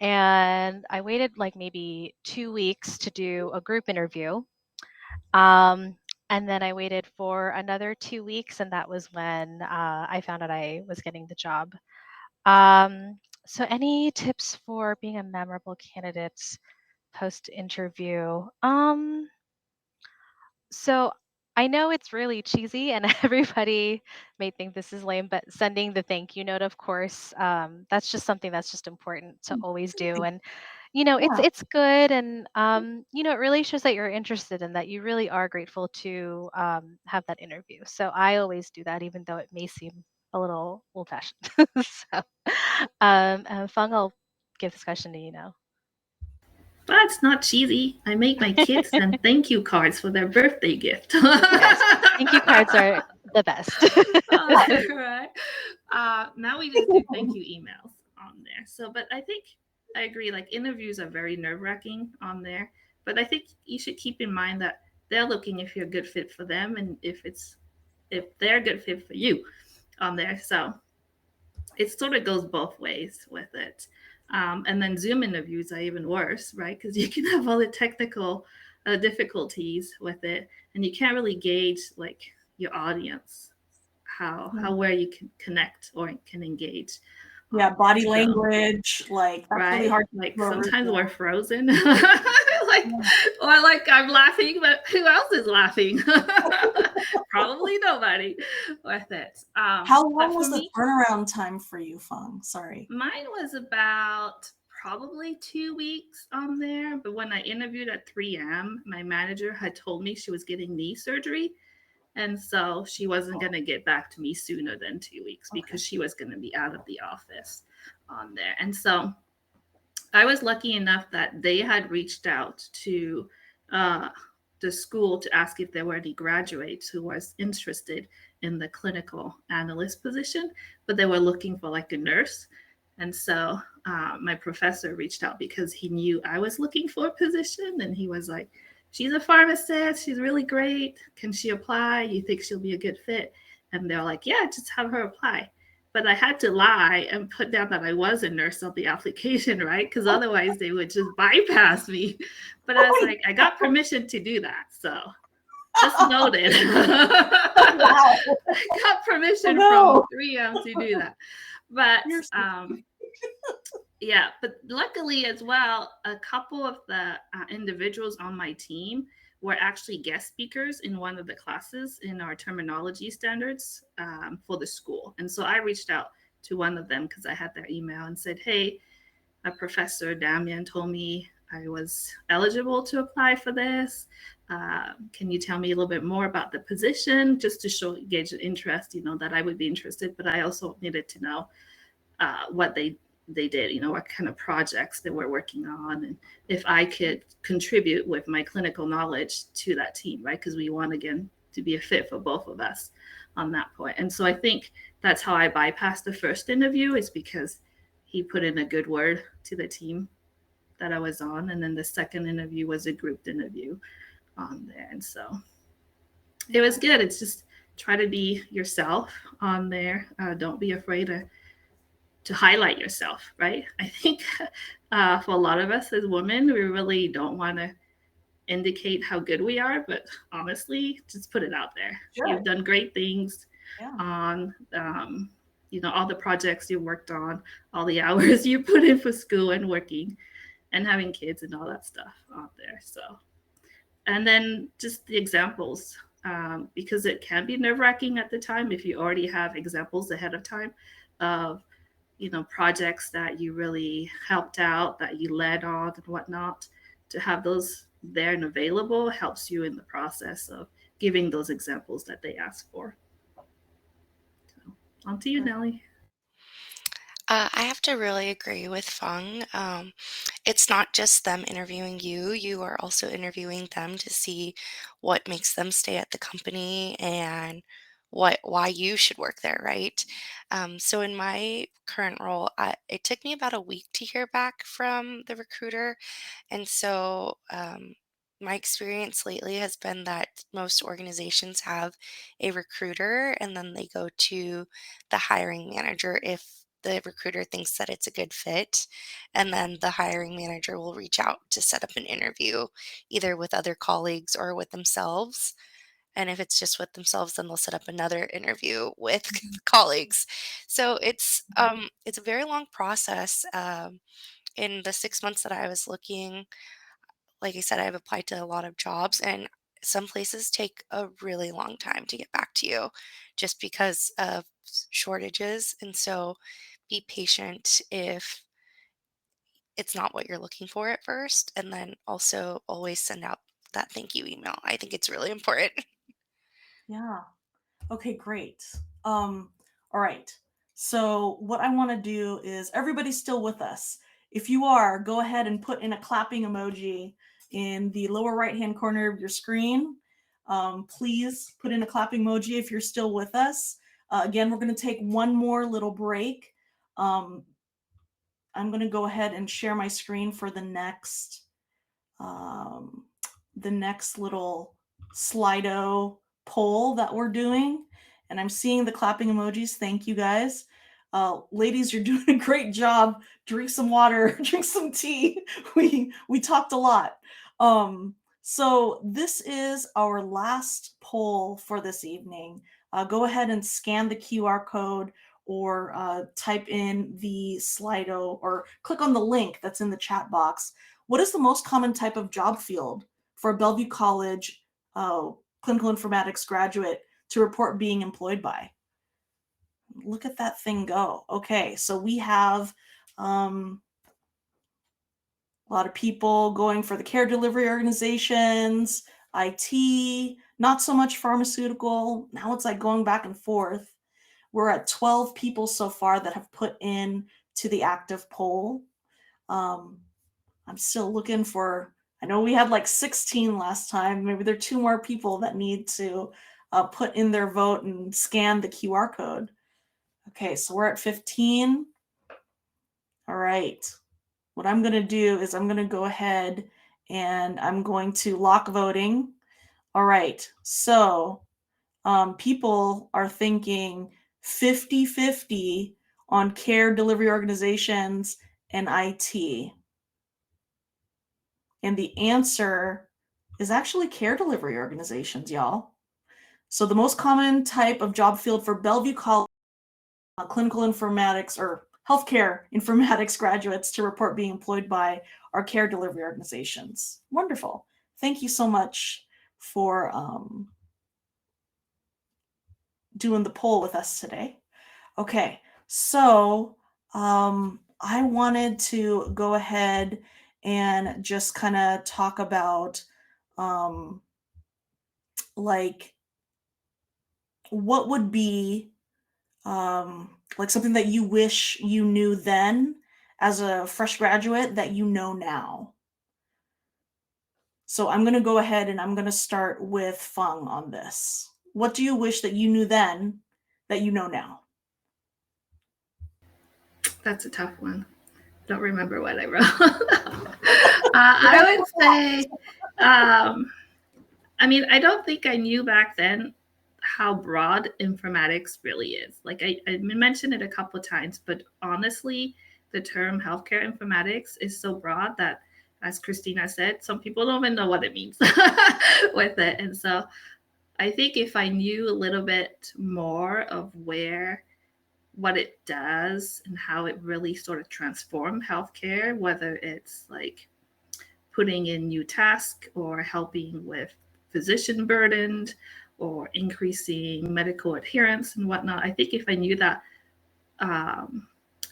and I waited like maybe 2 weeks to do a group interview. Um, and then I waited for another 2 weeks, and that was when I found out I was getting the job. So, any tips for being a memorable candidate post interview? So I know it's really cheesy and everybody may think this is lame, but sending the thank you note, of course, that's just something that's just important to always do. And it's Yeah. it's good, and it really shows that you're interested and that you really are grateful to have that interview. So I always do that, even though it may seem a little old-fashioned. So, Fung, I'll give this question to you now. But it's not cheesy. I make my kids send thank you cards for their birthday gift. Yes, thank you cards are the best. Right. Now we just do thank you emails on there. So, but I think I agree. Like interviews are very nerve wracking on there. But I think you should keep in mind that they're looking if you're a good fit for them and if they're a good fit for you on there. So it sort of goes both ways with it. And then Zoom interviews are even worse, right? Because you can have all the technical difficulties with it, and you can't really gauge like your audience, how where you can connect or can engage. Yeah, body So, language, like that's really right? hard. Like to sometimes overcome. we're frozen, like or like I'm laughing, but who else is laughing? Probably nobody with it. How But long for was the me, turnaround time for you, Feng? Sorry. mine was about probably 2 weeks on there. But when I interviewed at 3M, my manager had told me she was getting knee surgery. And so she wasn't going to get back to me sooner than 2 weeks because she was going to be out of the office on there. And so I was lucky enough that they had reached out to the school to ask if there were any graduates who was interested in the clinical analyst position, but they were looking for like a nurse. And so my professor reached out because he knew I was looking for a position, and he was like, she's a pharmacist, she's really great, can she apply, you think she'll be a good fit? And they're like, yeah, just have her apply. But I had to lie and put down that I was a nurse on the application, right? Because otherwise they would just bypass me. But I was like, I got permission to do that. So just noted. I got permission from 3M to do that. But yeah, but luckily as well, a couple of the individuals on my team were actually guest speakers in one of the classes in our terminology standards for the school. And so I reached out to one of them because I had their email and said, hey, Professor Damian told me I was eligible to apply for this. Can you tell me a little bit more about the position, just to gauge the interest, that I would be interested, but I also needed to know what they did, what kind of projects they were working on, and if I could contribute with my clinical knowledge to that team, right? Because we want, again, to be a fit for both of us on that point. And so I think that's how I bypassed the first interview, is because he put in a good word to the team that I was on. And then the second interview was a group interview on there. And so it was good. It's just try to be yourself on there. Don't be afraid to highlight yourself, right? I think for a lot of us as women, we really don't want to indicate how good we are, but honestly, just put it out there. Sure. You've done great things on, all the projects you worked on, all the hours you put in for school and working and having kids and all that stuff out there. So, and then just the examples, because it can be nerve-wracking at the time if you already have examples ahead of time of projects that you really helped out, that you led on and whatnot. To have those there and available helps you in the process of giving those examples that they ask for. So, on to you, Nellie. I have to really agree with Feng. It's not just them interviewing you, you are also interviewing them to see what makes them stay at the company and why you should work there, right? So in my current role, it took me about a week to hear back from the recruiter. And so my experience lately has been that most organizations have a recruiter, and then they go to the hiring manager if the recruiter thinks that it's a good fit. And then the hiring manager will reach out to set up an interview, either with other colleagues or with themselves. And if it's just with themselves, then they'll set up another interview with colleagues. So it's a very long process. In the 6 months that I was looking, like I said, I've applied to a lot of jobs, and some places take a really long time to get back to you just because of shortages. And so be patient if it's not what you're looking for at first. And then also always send out that thank you email. I think it's really important. Yeah. Okay, great. All right. So what I want to do is, everybody's still with us. If you are, go ahead and put in a clapping emoji in the lower right-hand corner of your screen. Please put in a clapping emoji if you're still with us. Again, we're going to take one more little break. I'm going to go ahead and share my screen for the next little Slido poll that we're doing. And I'm seeing the clapping emojis. Thank you guys. Ladies, you're doing a great job. Drink some water, drink some tea. We talked a lot. So this is our last poll for this evening. Go ahead and scan the QR code or type in the Slido or click on the link that's in the chat box. What is the most common type of job field for a Bellevue College clinical informatics graduate to report being employed by? Look at that thing go. Okay, so we have a lot of people going for the care delivery organizations, IT, not so much pharmaceutical. Now it's like going back and forth. We're at 12 people so far that have put in to the active poll. I'm still looking for, I know we had like 16 last time. Maybe there are 2 more people that need to put in their vote and scan the QR code. Okay, so we're at 15. All right. What I'm going to do is I'm going to go ahead and I'm going to lock voting. All right. So people are thinking 50-50 on care delivery organizations and IT. And the answer is actually care delivery organizations, y'all. So the most common type of job field for Bellevue College clinical informatics or healthcare informatics graduates to report being employed by are care delivery organizations. Wonderful. Thank you so much for doing the poll with us today. Okay, so I wanted to go ahead and just kind of talk about like what would be like something that you wish you knew then as a fresh graduate that you know now. So I'm going to go ahead and I'm going to start with Feng on this. What do you wish that you knew then that you know now? That's a tough one. Don't remember what I wrote. I would say, I mean, I don't think I knew back then how broad informatics really is. Like I mentioned it a couple of times, but honestly, the term healthcare informatics is so broad that, as Christina said, some people don't even know what it means with it. And so I think if I knew a little bit more of what it does and how it really sort of transformed healthcare, whether it's like putting in new tasks or helping with physician burden or increasing medical adherence and whatnot. I think if I knew that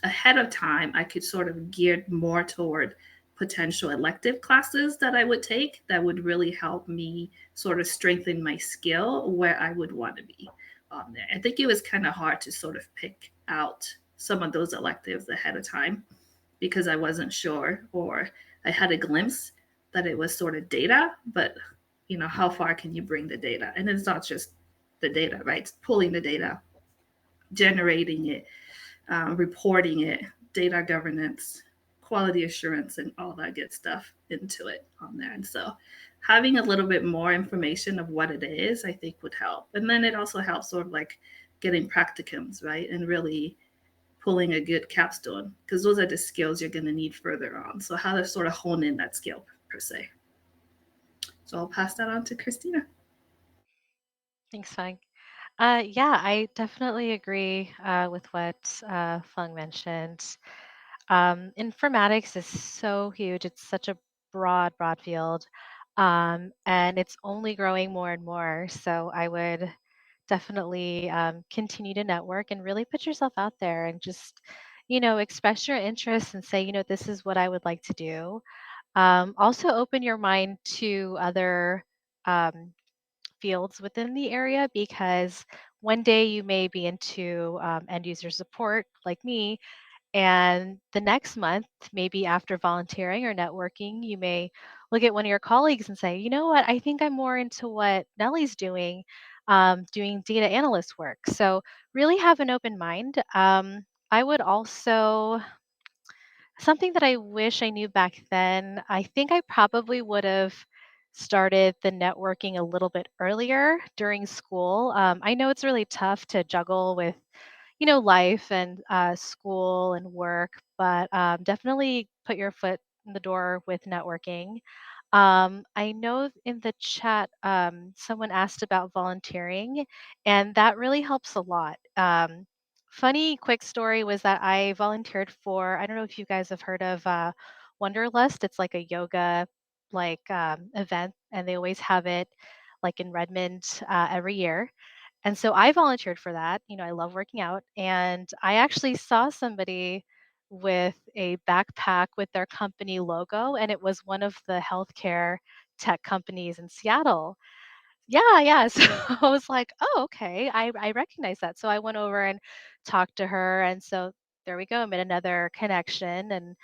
ahead of time, I could sort of gear more toward potential elective classes that I would take that would really help me sort of strengthen my skill where I would want to be on there. I think it was kind of hard to sort of pick out some of those electives ahead of time because I wasn't sure, or I had a glimpse that it was sort of data, but you know, how far can you bring the data? And it's not just the data, right? It's pulling the data, generating it, reporting it, data governance, quality assurance, and all that good stuff into it on there. And so having a little bit more information of what it is, I think would help. And then it also helps sort of like getting practicums, right? And really pulling a good capstone, because those are the skills you're going to need further on. So how to sort of hone in that skill per se. So I'll pass that on to Christina. Thanks, Feng. Yeah, I definitely agree with what Feng mentioned. Informatics is so huge. It's such a broad field. And it's only growing more and more. So I would definitely continue to network and really put yourself out there and just, express your interest and say, this is what I would like to do. Also open your mind to other um, fields within the area, because one day you may be into end user support like me, And the next month, maybe after volunteering or networking, you may look at one of your colleagues and say, you know what, I think I'm more into what Nellie's doing data analyst work. So really have an open mind. I would also, something that I wish I knew back then, I think I probably would have started the networking a little bit earlier during school. I know it's really tough to juggle with life and school and work, but definitely put your foot in the door with networking. I know in the chat, someone asked about volunteering, and that really helps a lot. Funny quick story was that I volunteered for, I don't know if you guys have heard of Wanderlust. It's like a yoga event, and they always have it like in Redmond every year. And so I volunteered for that. I love working out. And I actually saw somebody with a backpack with their company logo, and it was one of the healthcare tech companies in Seattle. Yeah, yeah. So I was like, oh, okay. I recognize that. So I went over and talked to her. And so there we go. Made another connection and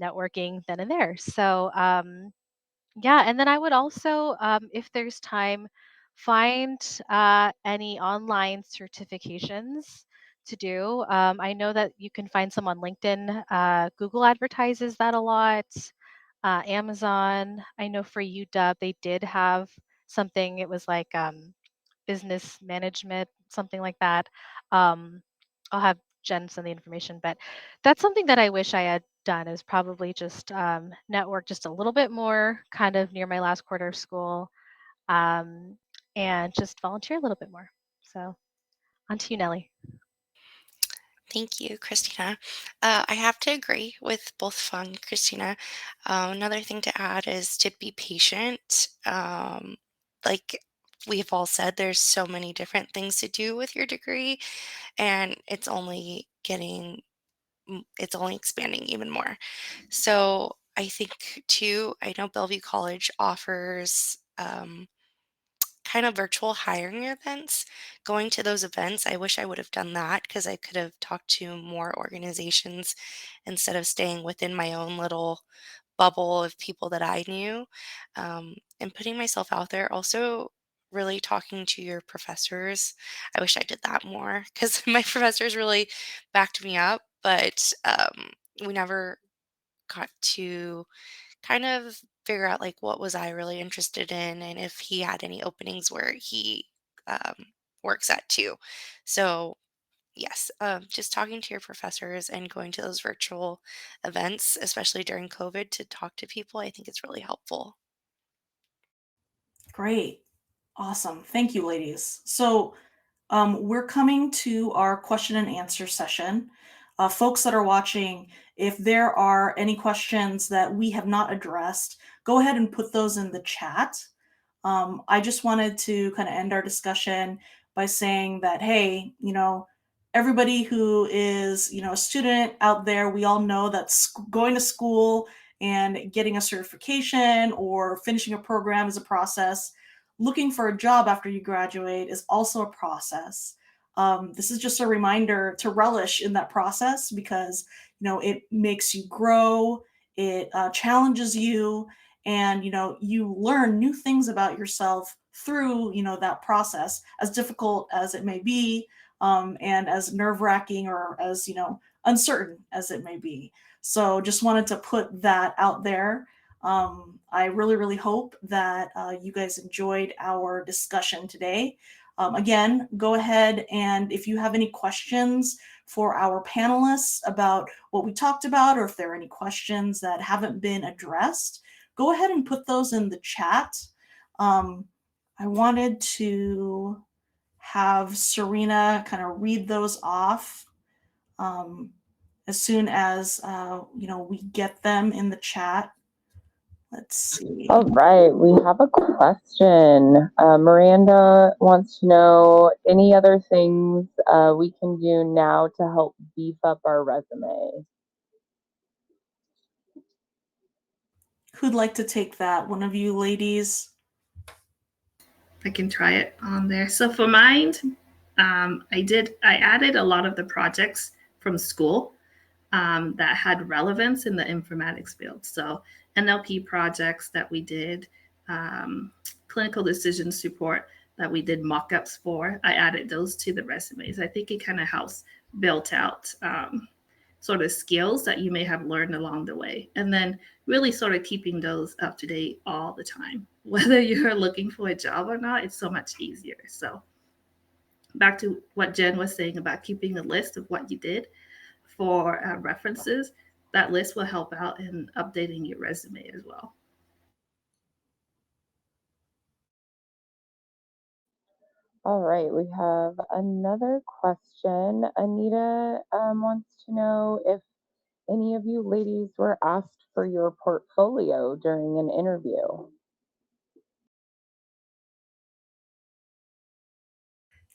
networking then and there. So, yeah, and then I would also, if there's time, find any online certifications to do. I know that you can find some on LinkedIn. Google advertises that a lot. Amazon, I know for UW, they did have something. It was like business management, something like that. Um, I'll have Jen send the information, but that's something that I wish I had done is probably just network just a little bit more kind of near my last quarter of school um, and just volunteer a little bit more. So on to you, Nellie. Thank you, Christina. I have to agree with both Fawn and Christina. Another thing to add is to be patient. Like we've all said, there's so many different things to do with your degree, and it's only expanding even more. So I think too, I know Bellevue College offers kind of virtual hiring events. Going to those events, I wish I would have done that because I could have talked to more organizations instead of staying within my own little bubble of people that I knew, and putting myself out there. Also, really talking to your professors. I wish I did that more because my professors really backed me up, but we never got to kind of figure out like what was I really interested in and if he had any openings where he um, works at too. So yes, just talking to your professors and going to those virtual events, especially during COVID, to talk to people, I think it's really helpful. Great. Awesome. Thank you, ladies. So we're coming to our question and answer session. Folks that are watching, if there are any questions that we have not addressed, go ahead and put those in the chat. I just wanted to kind of end our discussion by saying that, hey, everybody who is, a student out there, we all know that going to school and getting a certification or finishing a program is a process. Looking for a job after you graduate is also a process. This is just a reminder to relish in that process because, it makes you grow, it challenges you, and you learn new things about yourself through that process, as difficult as it may be, and as nerve-wracking or as uncertain as it may be. So just wanted to put that out there. I really, really hope that you guys enjoyed our discussion today. Again, go ahead and if you have any questions for our panelists about what we talked about, or if there are any questions that haven't been addressed, go ahead and put those in the chat. I wanted to have Serena kind of read those off as soon as we get them in the chat. Let's see. All right, we have a question. Miranda wants to know any other things we can do now to help beef up our resume. Who'd like to take that? One of you ladies? I can try it on there. So for mine, I added a lot of the projects from school. that had relevance in the informatics field. So NLP projects that we did, clinical decision support that we did mock-ups for, I added those to the resumes. I think it kind of helps build out sort of skills that you may have learned along the way. And then really sort of keeping those up to date all the time. Whether you're looking for a job or not, it's so much easier. So back to what Jen was saying about keeping a list of what you did for references, that list will help out in updating your resume as well. All right, we have another question. Anita wants to know if any of you ladies were asked for your portfolio during an interview.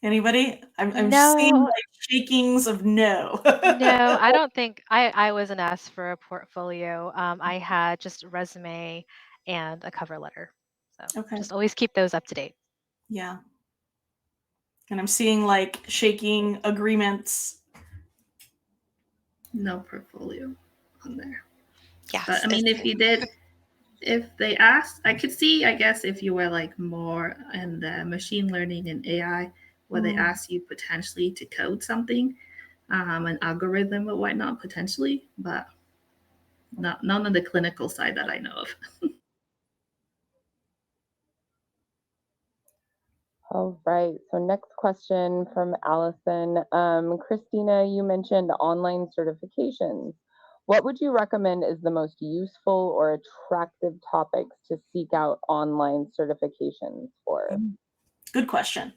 Anybody? I'm seeing No, like shakings of no. no, I don't think I wasn't asked for a portfolio. I had just a resume and a cover letter. So Okay. just always keep those up to date. Yeah. And I'm seeing like shaking agreements. No portfolio on there. Yes. But I mean, if you did, if they asked, I could see, I guess, if you were like more in the machine learning and AI, where they ask you potentially to code something, an algorithm or whatnot, potentially, but none on the clinical side that I know of. All right, so next question from Allison. Christina, you mentioned online certifications. What would you recommend is the most useful or attractive topics to seek out online certifications for? Good question.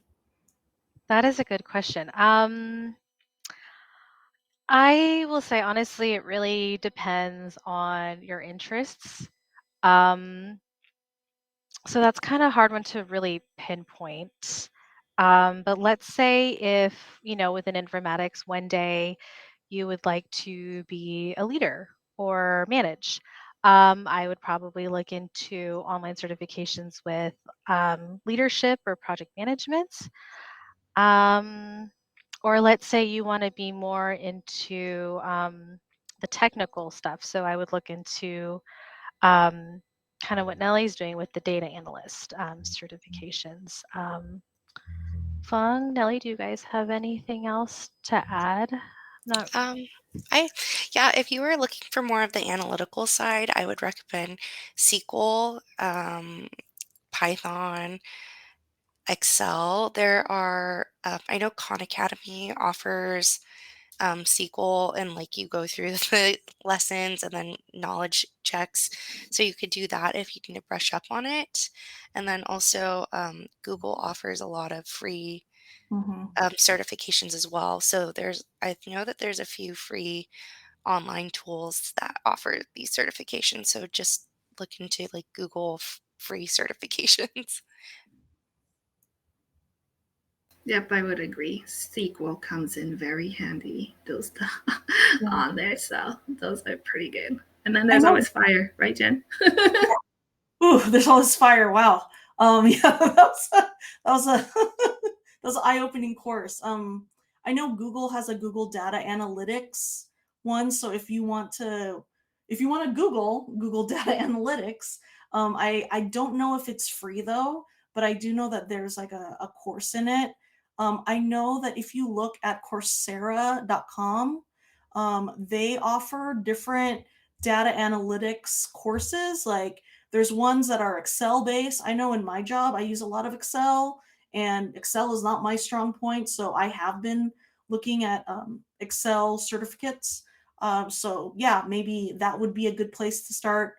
That is a good question. I will say honestly, it really depends on your interests. So that's kind of hard one to really pinpoint. But let's say if, within informatics, one day you would like to be a leader or manage, I would probably look into online certifications with leadership or project management. Um, or let's say you want to be more into the technical stuff. So I would look into kind of what Nellie's doing with the data analyst certifications. Fung, Nellie, do you guys have anything else to add? Not. If you were looking for more of the analytical side, I would recommend SQL, Python, Excel. There are, I know Khan Academy offers SQL, and like you go through the lessons and then knowledge checks. So you could do that if you need to brush up on it. And then also Google offers a lot of free certifications as well. So I know that there's a few free online tools that offer these certifications. So just look into like Google free certifications. Yep, I would agree. SQL comes in very handy, those on there. So those are pretty good. And then there's always fire, right, Jen? Ooh, there's always fire. Wow. Yeah, that was a that was an eye-opening course. I know Google has a Google Data Analytics one, so if you want to Google Data Analytics, I don't know if it's free though, but I do know that there's like a course in it. I know that if you look at Coursera.com, they offer different data analytics courses. Like there's ones that are Excel based. I know in my job I use a lot of Excel, and Excel is not my strong point, so I have been looking at Excel certificates. So yeah, maybe that would be a good place to start.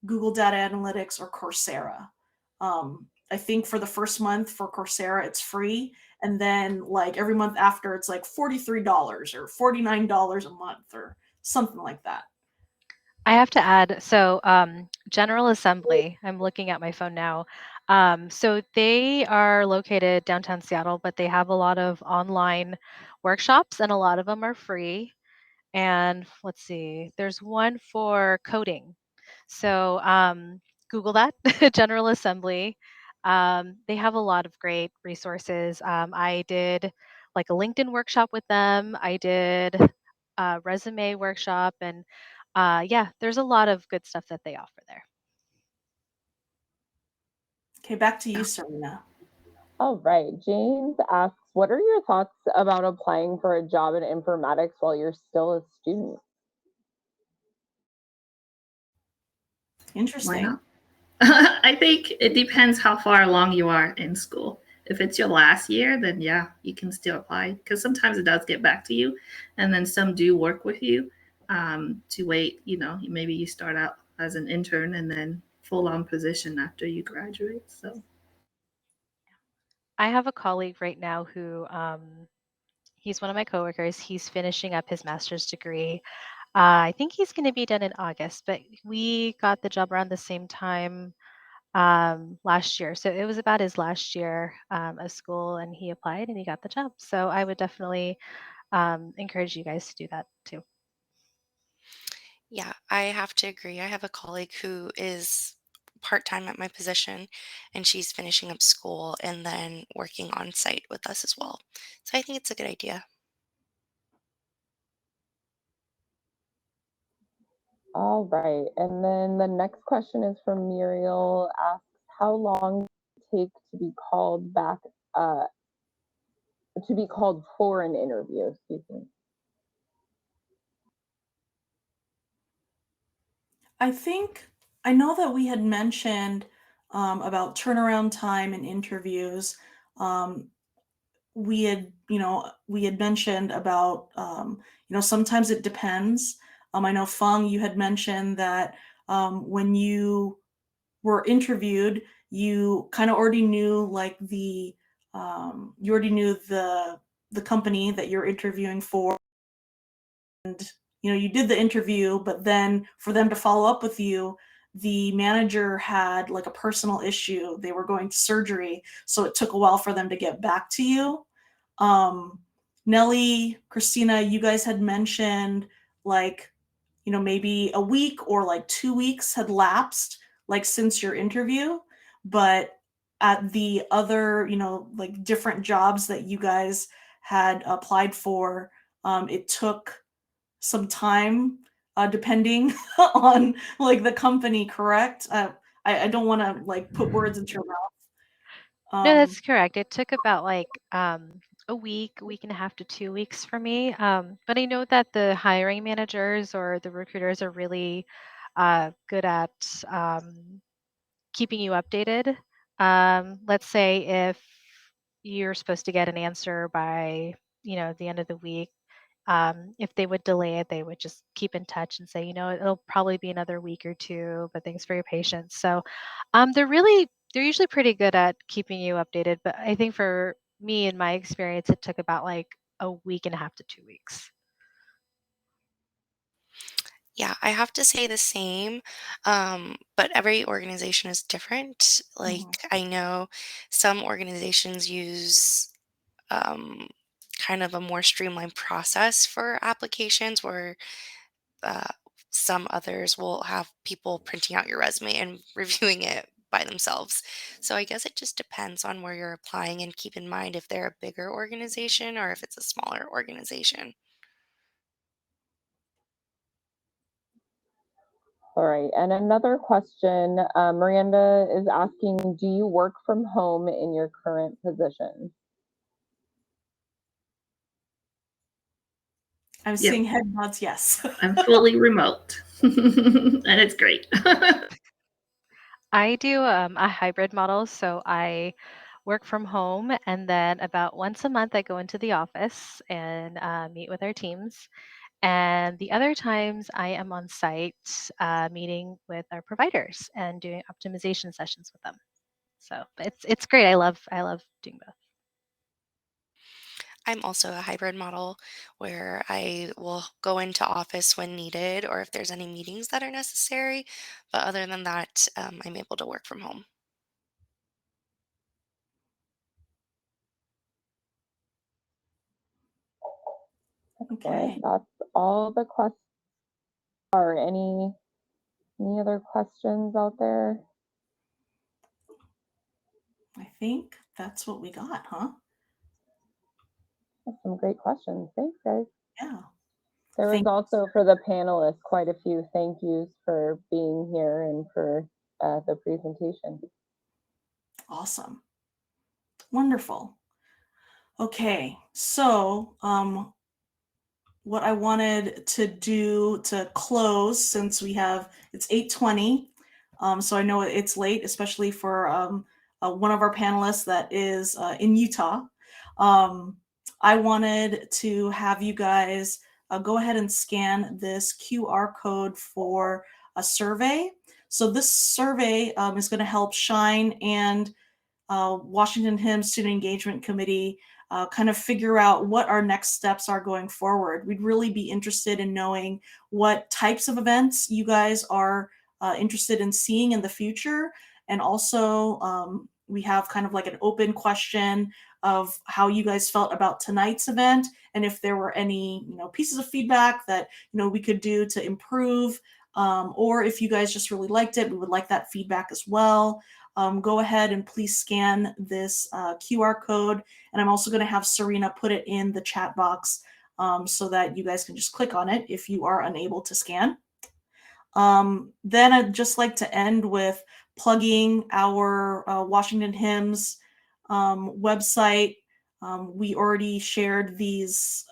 Google Data Analytics or Coursera. I think for the first month for Coursera it's free, and then like every month after it's like $43 or $49 a month or something like that. I have to add, so General Assembly, I'm looking at my phone now. So they are located downtown Seattle, but they have a lot of online workshops and a lot of them are free. And let's see, there's one for coding. So Google that, General Assembly. They have a lot of great resources. I did like a LinkedIn workshop with them. I did resume workshop, and yeah, there's a lot of good stuff that they offer there. Okay, back to you, Serena. All right. James asks, what are your thoughts about applying for a job in informatics while you're still a student? Interesting. Why not? I think it depends how far along you are in school. If it's your last year, then yeah, you can still apply because sometimes it does get back to you, and then some do work with you to wait. Maybe you start out as an intern and then full on position after you graduate. So I have a colleague right now who he's one of my coworkers. He's finishing up his master's degree. I think he's going to be done in August, but we got the job around the same time last year. So it was about his last year of school, and he applied and he got the job. So I would definitely encourage you guys to do that too. Yeah, I have to agree. I have a colleague who is part-time at my position, and she's finishing up school and then working on site with us as well. So I think it's a good idea. All right. And then the next question is from Muriel, asks, how long does it take to be called back, to be called for an interview? Excuse me. I know that we had mentioned about turnaround time in interviews. We had mentioned about sometimes it depends. I know Feng, you had mentioned that when you were interviewed, you kind of already knew like you already knew the company that you're interviewing for. You did the interview, but then for them to follow up with you, the manager had like a personal issue. They were going to surgery, so it took a while for them to get back to you. Nellie, Christina, you guys had mentioned like, maybe a week or like 2 weeks had lapsed, like since your interview. But at the other, like different jobs that you guys had applied for, it took some time, depending on like the company, correct? I don't want to like put words into your mouth. No, that's correct. It took about like a week and a half to 2 weeks for me. But I know that the hiring managers or the recruiters are really good at keeping you updated. Let's say if you're supposed to get an answer by, the end of the week, if they would delay it, they would just keep in touch and say, it'll probably be another week or two, but thanks for your patience. So they're usually pretty good at keeping you updated. But I think for me, in my experience, it took about like a week and a half to 2 weeks. Yeah, I have to say the same, but every organization is different. Like, Mhm. I know some organizations use um, kind of a more streamlined process for applications, where uh, some others will have people printing out your resume and reviewing it by themselves. So I guess it just depends on where you're applying, and keep in mind if they're a bigger organization or if it's a smaller organization. All right. And another question, Miranda is asking, do you work from home in your current position? I'm Yep. seeing head nods, yes. I'm fully remote, and it's great. I do a hybrid model, so I work from home, and then about once a month I go into the office and meet with our teams. And the other times I am on site meeting with our providers and doing optimization sessions with them. So but it's great. I love doing both. I'm also a hybrid model where I will go into office when needed or if there's any meetings that are necessary. But other than that, I'm able to work from home. Excellent. Okay. That's all the questions. Are any other questions out there? I think that's what we got, huh? That's some great questions. Thanks, guys. Yeah. There was also for the panelists quite a few thank yous for being here and for the presentation. Awesome. Wonderful. Okay, so what I wanted to do to close, since it's 8:20, so I know it's late, especially for one of our panelists that is in Utah. I wanted to have you guys go ahead and scan this QR code for a survey. So this survey is going to help Shine and Washington HIMSS Student Engagement Committee kind of figure out what our next steps are going forward. We'd really be interested in knowing what types of events you guys are interested in seeing in the future. And also we have kind of like an open question of how you guys felt about tonight's event, and if there were any pieces of feedback that we could do to improve, or if you guys just really liked it, we would like that feedback as well. Go ahead and please scan this QR code. And I'm also going to have Serena put it in the chat box so that you guys can just click on it if you are unable to scan. Then I'd just like to end with plugging our Washington HIMSS website. We already shared these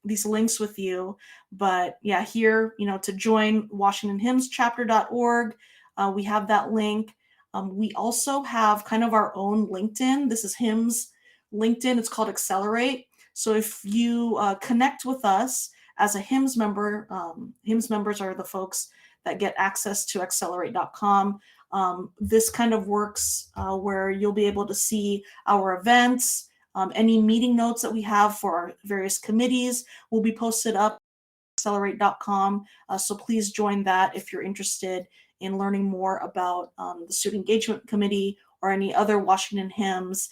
links with you, but yeah, here, to join WashingtonHIMSSchapter.org, we have that link. We also have kind of our own LinkedIn. This is HIMSS LinkedIn. It's called Accelerate. So if you connect with us as a HIMSS member, HIMSS members are the folks that get access to accelerate.com. This kind of works where you'll be able to see our events. Any meeting notes that we have for our various committees will be posted up accelerate.com. So please join that if you're interested in learning more about the Student Engagement Committee or any other Washington HIMSS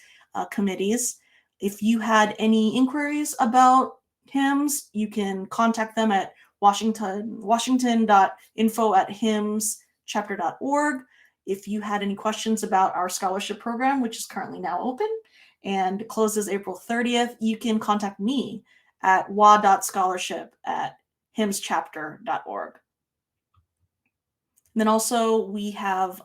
committees. If you had any inquiries about HIMSS, you can contact them at washington.info@himsschapter.org. If you had any questions about our scholarship program, which is currently now open and closes April 30th, you can contact me at wa.scholarship@himsschapter.org. Then also we have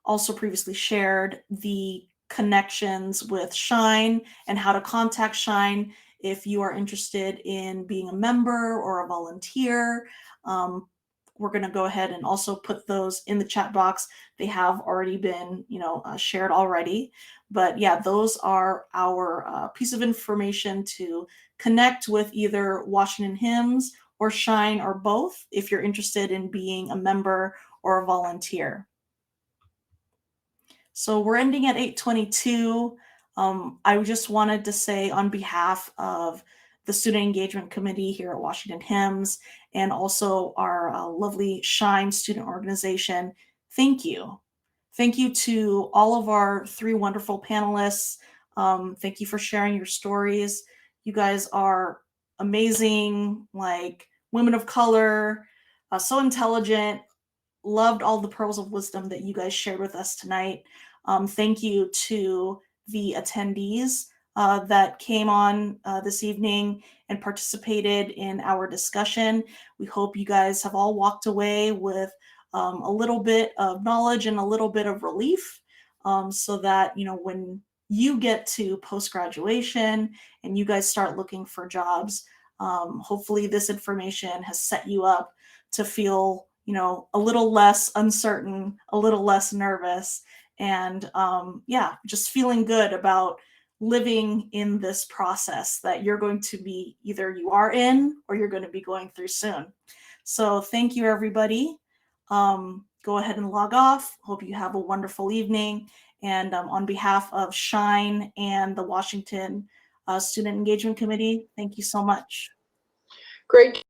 also previously shared the connections with Shine and how to contact Shine if you are interested in being a member or a volunteer. We're going to go ahead and also put those in the chat box. They have already been, shared already. But yeah, those are our piece of information to connect with either Washington HIMSS or Shine or both if you're interested in being a member or a volunteer. So we're ending at 8:22. I just wanted to say on behalf of the Student Engagement Committee here at Washington HIMSS and also our lovely Shine student organization, thank you. Thank you to all of our 3 wonderful panelists. Thank you for sharing your stories. You guys are amazing, like women of color, so intelligent. Loved all the pearls of wisdom that you guys shared with us tonight. Thank you to the attendees that came on this evening and participated in our discussion. We hope you guys have all walked away with a little bit of knowledge and a little bit of relief so that, when you get to post-graduation and you guys start looking for jobs, hopefully this information has set you up to feel a little less uncertain, a little less nervous, and just feeling good about living in this process that you're going to be, either you are in or you're going to be going through soon. So thank you, everybody. Go ahead and log off. Hope you have a wonderful evening. And on behalf of Shine and the Washington Student Engagement Committee, thank you so much. Great.